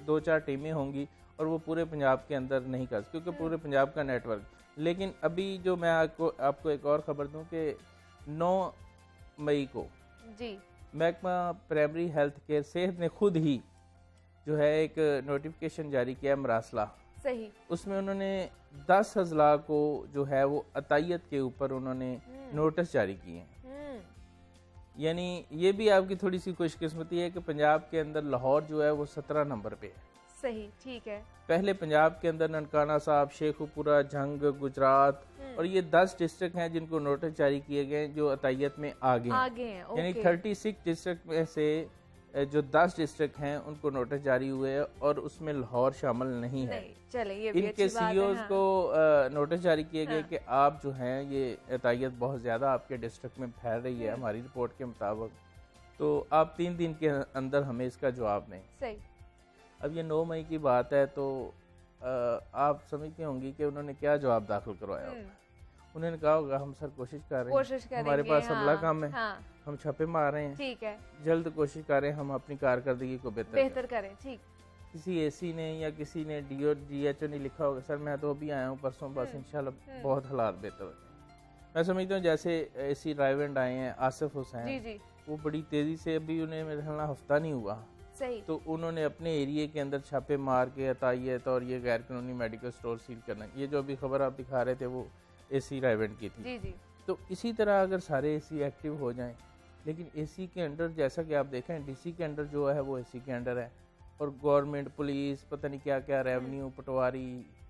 2-4 टीमें होंगी और वो पूरे पंजाब के अंदर नहीं कर, क्योंकि पूरे पंजाब का नेटवर्क। लेकिन अभी जो मैं आपको एक और खबर दूं कि 9 मई को जी महकमा प्राइमरी हेल्थ केयर सेहत ने खुद ही जो है एक नोटिफिकेशन जारी किया मरासला। सही। उसमें उन्होंने 10 अजला को जो है वो अतायत के ऊपर उन्होंने नोटिस जारी किए हैं। यानी ये भी आपकी थोड़ी सी खुशकिस्मती है कि पंजाब के अंदर लाहौर जो है वो 17 नंबर पे है। सही। ठीक है। पहले पंजाब के अंदर ननकाना साहब, शेखुपुरा, झंग, गुजरात और ये 10 डिस्ट्रिक्ट हैं जिनको नोटिस जारी किए गए जो अतायत में आगे हैं। यानी 36 डिस्ट्रिक्ट में से जो 10 डिस्ट्रिक्ट हैं उनको नोटिस जारी हुए हैं और उसमें लाहौर शामिल नहीं है। चले, ये भी इनके CEOs को नोटिस जारी किए गए कि आप जो हैं ये अतायत बहुत ज़्यादा आपके डिस्ट्रिक्ट में फैल रही है हमारी रिपोर्ट के मुताबिक, तो आप 3 दिन के अंदर हमें इसका जवाब दें। सही। अब ये 9 मई की बात है, तो आप समझती होंगी कि उन्होंने क्या जवाब दाखिल करवाया होगा। उन्होंने कहा होगा हम सर कोशिश कर रहे हैं, हमारे पास अगला काम है, हम छापे मार रहे हैं, ठीक है, जल्द कोशिश कर रहे हैं हम अपनी कारकर्दगी को बेहतर करें। ठीक। किसी AC ने या किसी ने DHO ने लिखा होगा सर मैं तो अभी आया हूँ परसों, बस इंशाल्लाह बहुत हालात बेहतर हो जाए। मैं समझता हूँ जैसे AC रायवेंड आए हैं, आसिफ हुसैन, वो बड़ी तेजी से, अभी उन्हें मेरे ख्याल हफ्ता नहीं हुआ, सही, तो उन्होंने अपने एरिया के अंदर छापे मार के अतायत और ये गैर कानूनी मेडिकल स्टोर सील करना, ये जो अभी खबर आप दिखा रहे थे वो AC रायवेंड की थी। जी। तो इसी तरह अगर सारे AC एक्टिव हो जाएं, लेकिन AC के अंडर जैसा कि आप देखें DC के अंडर जो है वो AC के अंडर है, और गवर्नमेंट, पुलिस, पता नहीं क्या क्या, रेवन्यू, पटवारी,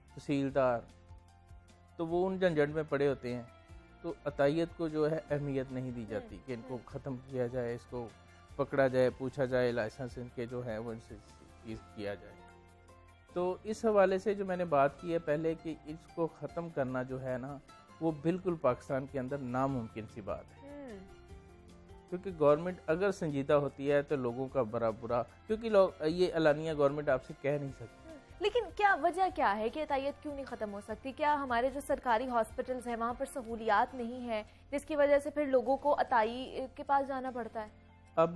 तहसीलदार, तो वो उन झंझट में पड़े होते हैं। तो अतायत को जो है अहमियत नहीं दी जाती कि इनको ख़त्म किया जाए, इसको पकड़ा जाए, पूछा जाए, लाइसेंस इनके जो है वो इनसे किया जाए। तो इस हवाले से जो मैंने बात की है पहले कि इसको ख़त्म करना जो है ना वो बिल्कुल पाकिस्तान के अंदर नामुमकिन सी बात है, क्योंकि गवर्नमेंट अगर संजीदा होती है तो लोगों का बड़ा बुरा, क्योंकि लोग ये अलानिया गवर्नमेंट आपसे कह नहीं सकती। लेकिन क्या वजह क्या है कि अतायत क्यों नहीं ख़त्म हो सकती? क्या हमारे जो सरकारी हॉस्पिटल्स हैं वहाँ पर सहूलियात नहीं है जिसकी वजह से फिर लोगों को अताई के पास जाना पड़ता है? अब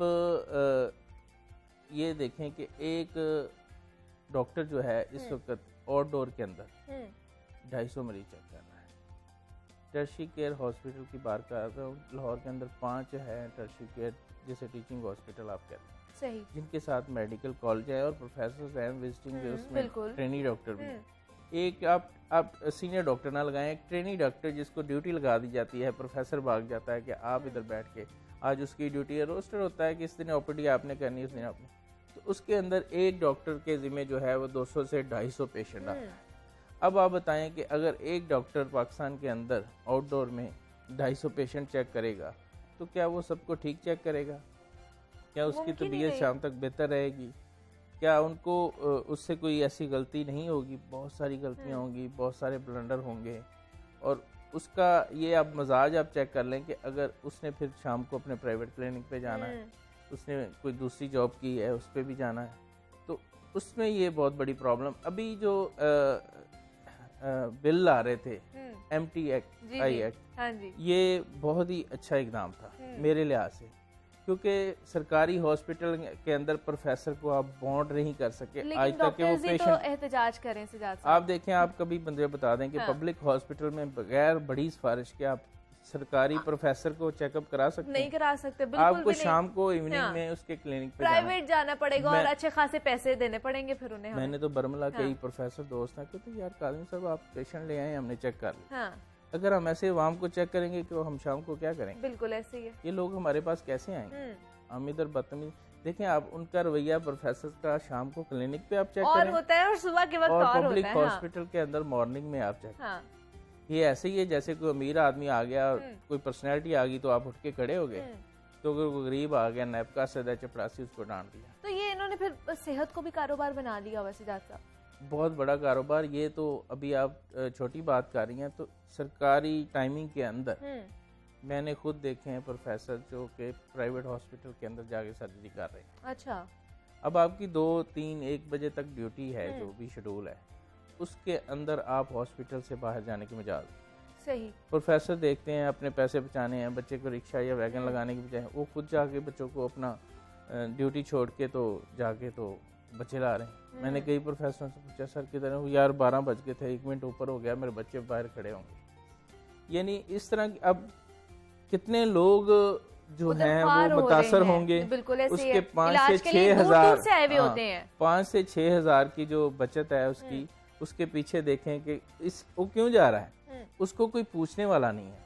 ये देखें कि एक डॉक्टर जो है इस वक्त आउटडोर के अंदर 250 मरीज चेक कर रहा है। टर्शी केयर हॉस्पिटल की बात कर रहा हूँ, लाहौर के अंदर 5 है टर्शी केयर जिसे टीचिंग हॉस्पिटल आप कहते हैं, सही, जिनके साथ मेडिकल कॉलेज है और प्रोफेसर हैं विजिटिंग, उसमें ट्रेनी डॉक्टर भी हैं। एक आप सीनियर डॉक्टर ना लगाएं, एक ट्रेनी डॉक्टर जिसको ड्यूटी लगा दी जाती है, प्रोफेसर भाग जाता है कि आप इधर बैठ के, आज उसकी ड्यूटी है, रोस्टर होता है कि इस दिन ओपीडी आपने करनी, उस दिन आपने, तो उसके अंदर एक डॉक्टर के ज़िम्मे जो है वो 200 से 250 पेशेंट आता है। अब आप बताएं कि अगर एक डॉक्टर पाकिस्तान के अंदर आउटडोर में 250 पेशेंट चेक करेगा तो क्या वो सबको ठीक चेक करेगा? क्या उसकी तबीयत शाम तक बेहतर रहेगी? क्या उनको उससे कोई ऐसी गलती नहीं होगी? बहुत सारी गलतियां होंगी, बहुत सारे ब्लंडर होंगे, और उसका ये आप मजाज आप चेक कर लें कि अगर उसने फिर शाम को अपने प्राइवेट क्लिनिक पे जाना है, उसने कोई दूसरी जॉब की है उस पर भी जाना है, तो उसमें ये बहुत बड़ी प्रॉब्लम। अभी जो बिल आ रहे थे MT एक्ट, हाँ जी, ये बहुत ही अच्छा इकदाम था मेरे लिहाज से, क्योंकि सरकारी हॉस्पिटल के अंदर प्रोफेसर को आप बॉन्ड नहीं कर सके आज तक के वो पेशेंट तो एहतजाज करें सजाद साहब। आप देखें, आप कभी बंदे बता दें कि पब्लिक हॉस्पिटल में बगैर बड़ी सिफारिश के आप सरकारी प्रोफेसर को चेकअप करा सकते नहीं करा सकते, बिल्कुल आपको भी नहीं। शाम को इवनिंग में उसके क्लिनिक पे प्राइवेट जाना पड़ेगा और अच्छे खासे पैसे देने पड़ेंगे फिर उन्हें। मैंने तो बरमला कई प्रोफेसर दोस्त हैं कहते यार कादिम साहब आप पेशेंट ले आए, हमने चेक कर लिया। अगर हम ऐसे आवाम को चेक करेंगे तो हम शाम को क्या करेंगे? बिल्कुल ऐसे ही है। ये लोग हमारे पास कैसे आएंगे? हम इधर बदतमीज देखें, आप उनका रवैया प्रोफेसर का शाम को क्लिनिक पे आप चेक करें होता है और सुबह के वक्त और पब्लिक होता है। हॉस्पिटल के अंदर मॉर्निंग में आप चेक ये ऐसे ही है जैसे कोई अमीर आदमी आ गया, कोई पर्सनैलिटी आ गई तो आप उठ के खड़े हो गए, तो अगर कोई गरीब आ गया नैपका सदा चपड़ासी उसको डांट दिया। तो ये इन्होंने फिर सेहत को भी कारोबार बना लिया वैसे साहब, बहुत बड़ा कारोबार। ये तो अभी आप छोटी बात कर रही हैं, तो सरकारी टाइमिंग के अंदर मैंने खुद देखे हैं प्रोफेसर जो कि प्राइवेट हॉस्पिटल के अंदर जाके सर्जरी कर रहे हैं। अच्छा, अब आपकी 2, 3, 1 बजे तक ड्यूटी है, जो भी शेड्यूल है उसके अंदर आप हॉस्पिटल से बाहर जाने की मजाल सही। प्रोफेसर देखते हैं अपने पैसे बचाने हैं, बच्चे को रिक्शा या वैगन लगाने की बजाय वो खुद जाके बच्चों को अपना ड्यूटी छोड़ के तो जाके तो बच्चे ला रहे हैं। मैंने कई प्रोफेसरों से पूछा सर किधर है, यार 12 बज गए थे, 1 मिनट ऊपर हो गया, मेरे बच्चे बाहर खड़े होंगे। यानी इस तरह की अब कितने लोग जो हैं वो मुतासर होंगे। उसके 5 से 6 हज़ार की जो बचत है उसकी, उसके पीछे देखें कि वो क्यों जा रहा है, उसको कोई पूछने वाला नहीं है।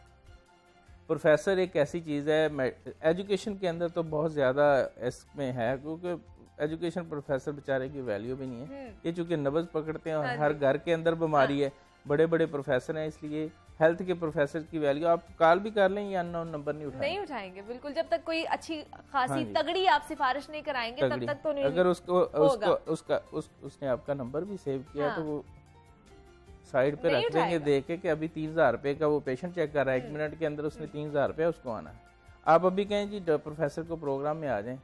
प्रोफेसर एक ऐसी चीज़ है, एजुकेशन के अंदर तो बहुत ज़्यादा इसमें है, क्योंकि एजुकेशन प्रोफेसर बेचारे की वैल्यू भी नहीं है। ये चूँकि नब्ज़ पकड़ते हैं और हर घर के अंदर बीमारी है, बड़े बड़े प्रोफेसर हैं, इसलिए हेल्थ के प्रोफेसर की वैल्यू आप कॉल भी कर लें या अननोन नंबर नहीं उठाएंगे बिल्कुल, जब तक कोई अच्छी खासी तगड़ी आप सिफारिश नहीं कराएंगे तब तक तो नहीं। अगर उसने आपका नंबर भी सेव किया तो वो साइड पे रख देंगे, देखे कि अभी 3,000 रुपए का वो पेशेंट चेक कर रहा है, 1 मिनट के अंदर उसने 3,000 रुपया उसको आना है। आप अभी कहें जी प्रोफेसर को प्रोग्राम में आ जाएं,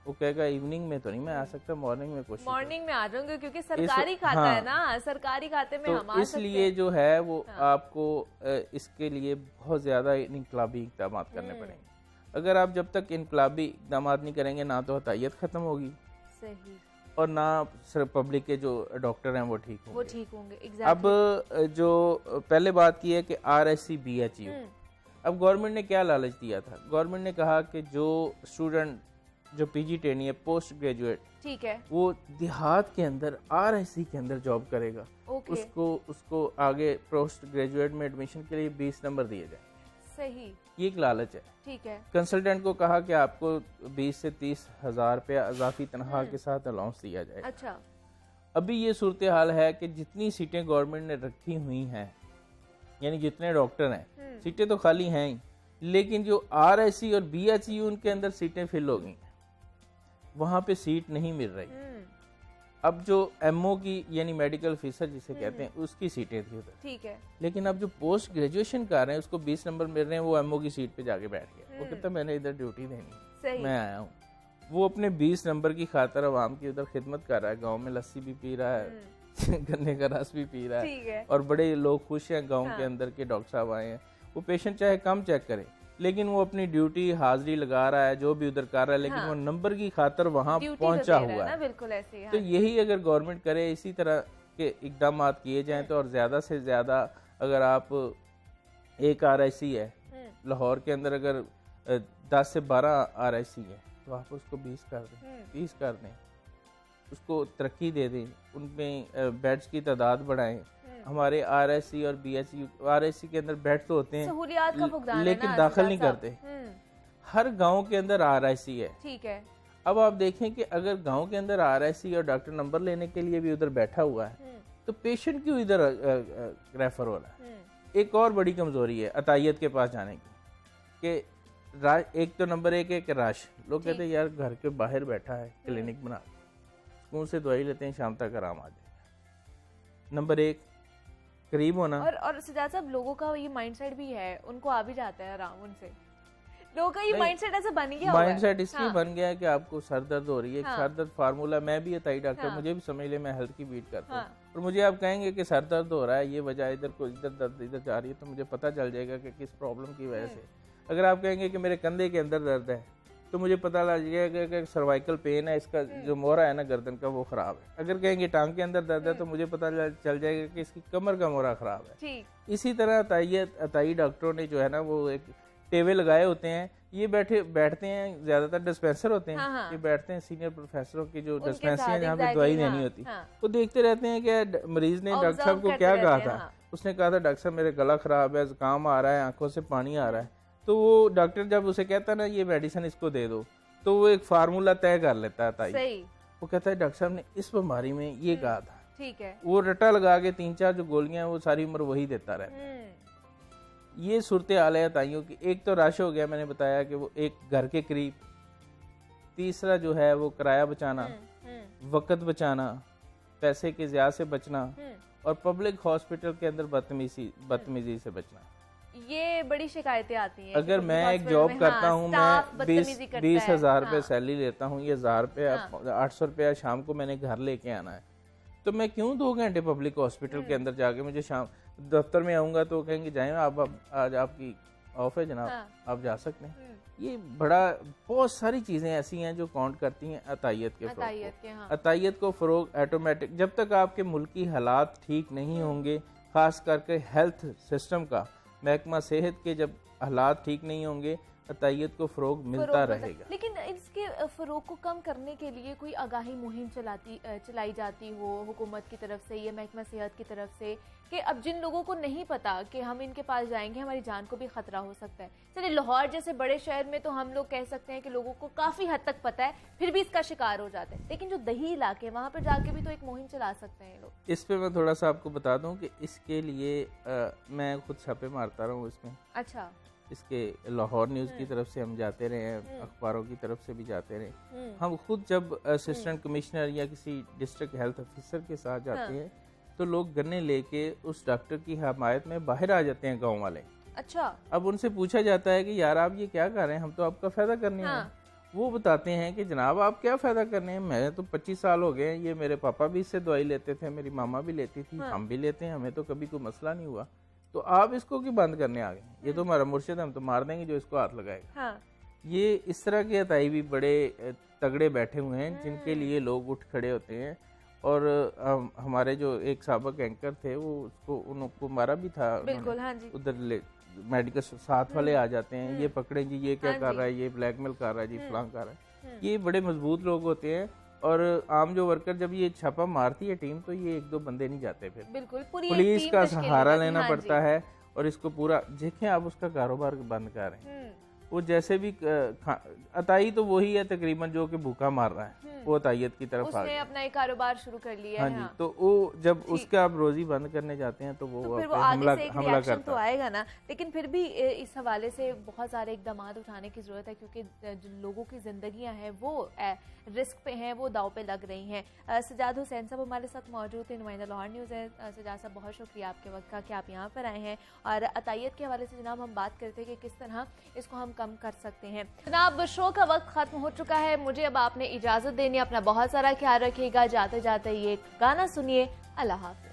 वो कहेगा इवनिंग में तो नहीं मैं आ सकता, मॉर्निंग में कोशिश मॉर्निंग में आ जाऊंगे क्योंकि सरकारी खाता है ना, सरकारी खाते में हम आ सकते हैं। इसलिए जो है वो आपको इसके लिए बहुत ज्यादा इनकलाबी इक़दाम करने पड़ेंगे। अगर आप जब तक इनकलाबी इक़दाम नहीं करेंगे ना तो हतायत खत्म होगी, सही, और ना सिर्फ पब्लिक के जो डॉक्टर हैं वो ठीक होंगे। अब जो पहले बात की है कि RSC BHU, अब गवर्नमेंट ने क्या लालच दिया था? गवर्नमेंट ने कहा कि जो स्टूडेंट जो PG ट्रेनी है, पोस्ट ग्रेजुएट, ठीक है, वो देहात के अंदर RSC के अंदर जॉब करेगा, उसको आगे पोस्ट ग्रेजुएट में एडमिशन के लिए 20 नंबर दिए जाए। सही, ये एक लालच है। ठीक है, कंसल्टेंट को कहा कि आपको 20 से 30 हज़ार रुपया इजाफी तनख्वाह के साथ अलाउंस दिया जाए। अच्छा, अभी ये सूरत हाल है कि जितनी सीटें गवर्नमेंट ने रखी हुई हैं, यानी जितने डॉक्टर हैं, सीटें तो खाली हैं ही, लेकिन जो RSC और BHU उनके अंदर सीटें फिल हो गई, वहां पे सीट नहीं मिल रही। अब जो MO की यानी मेडिकल ऑफिसर जिसे कहते हैं उसकी सीटें थी उधर, ठीक है, लेकिन अब जो पोस्ट ग्रेजुएशन कर रहे हैं उसको 20 नंबर मिल रहे हैं, वो MO की सीट पे जाके बैठ गया। वो कहता है मैंने इधर ड्यूटी देनी, मैं आया हूँ। वो अपने 20 नंबर की खातर आवाम की उधर खिदमत कर रहा है, गाँव में लस्सी भी पी रहा है गन्ने का रस भी पी रहा है, और बड़े लोग खुश हैं गाँव के अंदर के डॉक्टर साहब आए हैं। वो पेशेंट चाहे कम चेक करे लेकिन वो अपनी ड्यूटी हाजिरी लगा रहा है, जो भी उधर कर रहा है, लेकिन वो नंबर की खातर वहाँ पहुंचा हुआ है। बिल्कुल ऐसे, तो यही अगर गवर्नमेंट करे, इसी तरह के इकदाम किए जाएं तो, और ज्यादा से ज्यादा अगर आप एक RSC है लाहौर के अंदर, अगर 10 से 12 RSC है तो आप उसको 20 कर दें, 30 कर दें, उसको तरक्की दे दें, उनमें बेड्स की तादाद बढ़ाएं। हमारे RSC और BHU, RSC के अंदर बेड तो होते हैं सहूलियात का फुकदान है लेकिन ना, दाखिल नहीं साहब। करते। हर गांव के अंदर RSC है। ठीक है। अब आप देखें कि अगर गांव के अंदर RSC और डॉक्टर नंबर लेने के लिए भी उधर बैठा हुआ है तो पेशेंट क्यों इधर रेफर हो रहा है? एक और बड़ी कमजोरी है अतायत के पास जाने की कि एक तो नंबर एक है कि रश, लोग कहते हैं यार घर के बाहर बैठा है, क्लिनिक बना, सुकून से दवाई लेते हैं, शाम तक आराम आ जाएगा। नंबर एक करीब होना। और सजाद साहब, लोगों का ये माइंडसेट भी है, उनको आ भी जाता है आराम उनसे। लोगों का ये माइंडसेट ऐसा बन गया हुआ है। माइंडसेट इसलिए बन गया है कि आपको सर दर्द हो रही है, सर दर्द फार्मूला, मैं भी अताई डॉक्टर, मुझे भी समझ ले, मैं हेल्थ की बीट करता हूँ, और मुझे आप कहेंगे कि सर दर्द हो रहा है, ये वजह इधर को, इधर दर्द इधर जा रही है, तो मुझे पता चल जाएगा कि किस प्रॉब्लम की वजह से। अगर आप कहेंगे कि मेरे कंधे के अंदर दर्द है तो मुझे पता लग जाएगा कि सर्वाइकल पेन है, इसका जो मोहरा है ना गर्दन का वो खराब है। अगर कहेंगे टांग के अंदर दर्द है तो मुझे पता चल जाएगा कि इसकी कमर का मोहरा खराब है। इसी तरह अताई डॉक्टरों ने जो है ना वो एक टेबल लगाए होते हैं, ये बैठते हैं, ज्यादातर डिस्पेंसर होते हैं, ये बैठते हैं सीनियर प्रोफेसर की जो डिस्पेंसरी है जहाँ पे दवाई देनी होती, वो देखते रहते हैं कि मरीज ने डॉक्टर साहब को क्या कहा था। उसने कहा था डॉक्टर साहब मेरे गला खराब है, जुकाम आ रहा है, आंखों से पानी आ रहा है, तो वो डॉक्टर जब उसे कहता है ना ये मेडिसिन इसको दे दो, तो वो एक फार्मूला तय कर लेता है ताई। वो कहता है डॉक्टर साहब ने इस बीमारी में ये कहा था, ठीक है, वो रट्टा लगा के 3-4 जो गोलियां वो सारी उम्र वही देता रहता है। ये सूरत हाल है ताइयों की। एक तो रश हो गया, मैंने बताया कि वो एक घर के करीब, तीसरा जो है वो किराया बचाना, वक्त बचाना, पैसे के ज़्यादा से बचना, और पब्लिक हॉस्पिटल के अंदर बदतमीजी से बचना। ये बड़ी शिकायतें आती हैं। अगर मैं एक जॉब करता हूँ, मैं 20,000 रुपये सैलरी लेता हूँ, ये 1,000 रुपये 800 रुपया शाम को मैंने घर लेके आना है, तो मैं क्यों 2 घंटे पब्लिक हॉस्पिटल के अंदर जाके, मुझे शाम दफ्तर में आऊंगा तो कहेंगे जाए आप आज आपकी ऑफ है जनाब, आप जा सकते हैं। ये बहुत सारी चीजें ऐसी हैं जो काउंट करती हैं अतायत के फरोग। अतायत को फरोग ऑटोमेटिक, जब तक आपके मुल्क की हालात ठीक नहीं होंगे, खास करके हेल्थ सिस्टम का, महकमा सेहत के जब हालात ठीक नहीं होंगे, अतायत को फरोग मिलता रहेगा। लेकिन इसके फरोग को कम करने के लिए कोई आगाही मुहिम चलाई जाती हो हुकूमत की तरफ से या महकमा सेहत की तरफ से, कि अब जिन लोगों को नहीं पता कि हम इनके पास जाएंगे हमारी जान को भी खतरा हो सकता है। चलिए लाहौर जैसे बड़े शहर में तो हम लोग कह सकते हैं कि लोगों को काफ़ी हद तक पता है, फिर भी इसका शिकार हो जाते हैं, लेकिन जो दही इलाके वहाँ पर जाके भी तो एक मुहिम चला सकते हैं लोग। इस पर मैं थोड़ा सा आपको बता दूं कि इसके लिए मैं खुद छापे मारता रहा हूँ इसमें। अच्छा। इसके लाहौर न्यूज़ की तरफ से हम जाते रहे हैं, अखबारों की तरफ से भी जाते रहे। हम खुद जब असिस्टेंट कमिश्नर या किसी डिस्ट्रिक्ट हेल्थ ऑफिसर के साथ जाते हैं तो लोग गन्ने लेके उस डॉक्टर की हमायत में बाहर आ जाते हैं गांव वाले। अच्छा। अब उनसे पूछा जाता है कि यार आप ये क्या कर रहे हैं, हम तो आपका फायदा करने हैं। वो बताते हैं कि जनाब आप क्या फायदा करने हैं, मैं तो 25 साल हो गए, ये मेरे पापा भी इससे दवाई लेते थे, मेरी मामा भी लेती थी, हम भी लेते हैं, हमें तो कभी कोई मसला नहीं हुआ, तो आप इसको क्यों बंद करने आ गए? ये तो हमारा मुर्शिद, हम तो मार देंगे जो इसको हाथ लगाएगा। ये इस तरह के अताई भी बड़े तगड़े बैठे हुए हैं जिनके लिए लोग उठ खड़े होते हैं। और हमारे जो एक साबक एंकर थे वो उनको मारा भी था। बिल्कुल, हाँ जी। उधर मेडिकल साथ वाले आ जाते हैं, ये पकड़े जी, ये क्या कर रहा है, ये ब्लैकमेल कर रहा है जी, फलां कर रहा है। ये बड़े मजबूत लोग होते हैं। और आम जो वर्कर जब ये छापा मारती है टीम तो ये 1-2 बंदे नहीं जाते, फिर बिल्कुल पुलिस का सहारा लेना पड़ता है। और इसको पूरा देखें आप, उसका कारोबार बंद कर रहे हैं। वो जैसे भी अताई तो वही है तकरीबन जो कि भूखा मार रहा है, वो अतायत की तरफ आ गया, अपना एक कारोबार शुरू कर लिया है। हाँ जी। तो वो जब उसका आप रोजी बंद करने जाते हैं तो वो हमला करता तो आएगा ना। लेकिन फिर भी इस हवाले से बहुत सारे इकदाम उठाने की जरूरत है, क्योंकि जो लोगों की जिंदगियां हैं वो रिस्क पे हैं, वो दाव पे लग रही हैं। सजाद हुसैन साहब हमारे साथ मौजूद थे, नुमाइंदा लाहौर न्यूज़ है। सजाद साहब बहुत शुक्रिया आपके वक्त का कि आप यहाँ पर आए हैं। और अतायत के हवाले से जनाब हम बात करते हैं कि किस तरह इसको हम कम कर सकते हैं। जनाब शो का वक्त खत्म हो चुका है, मुझे अब आपने इजाज़त देनी, अपना बहुत सारा ख्याल रखिएगा। जाते जाते ये गाना सुनिए, अल्लाह हाफ़िज़।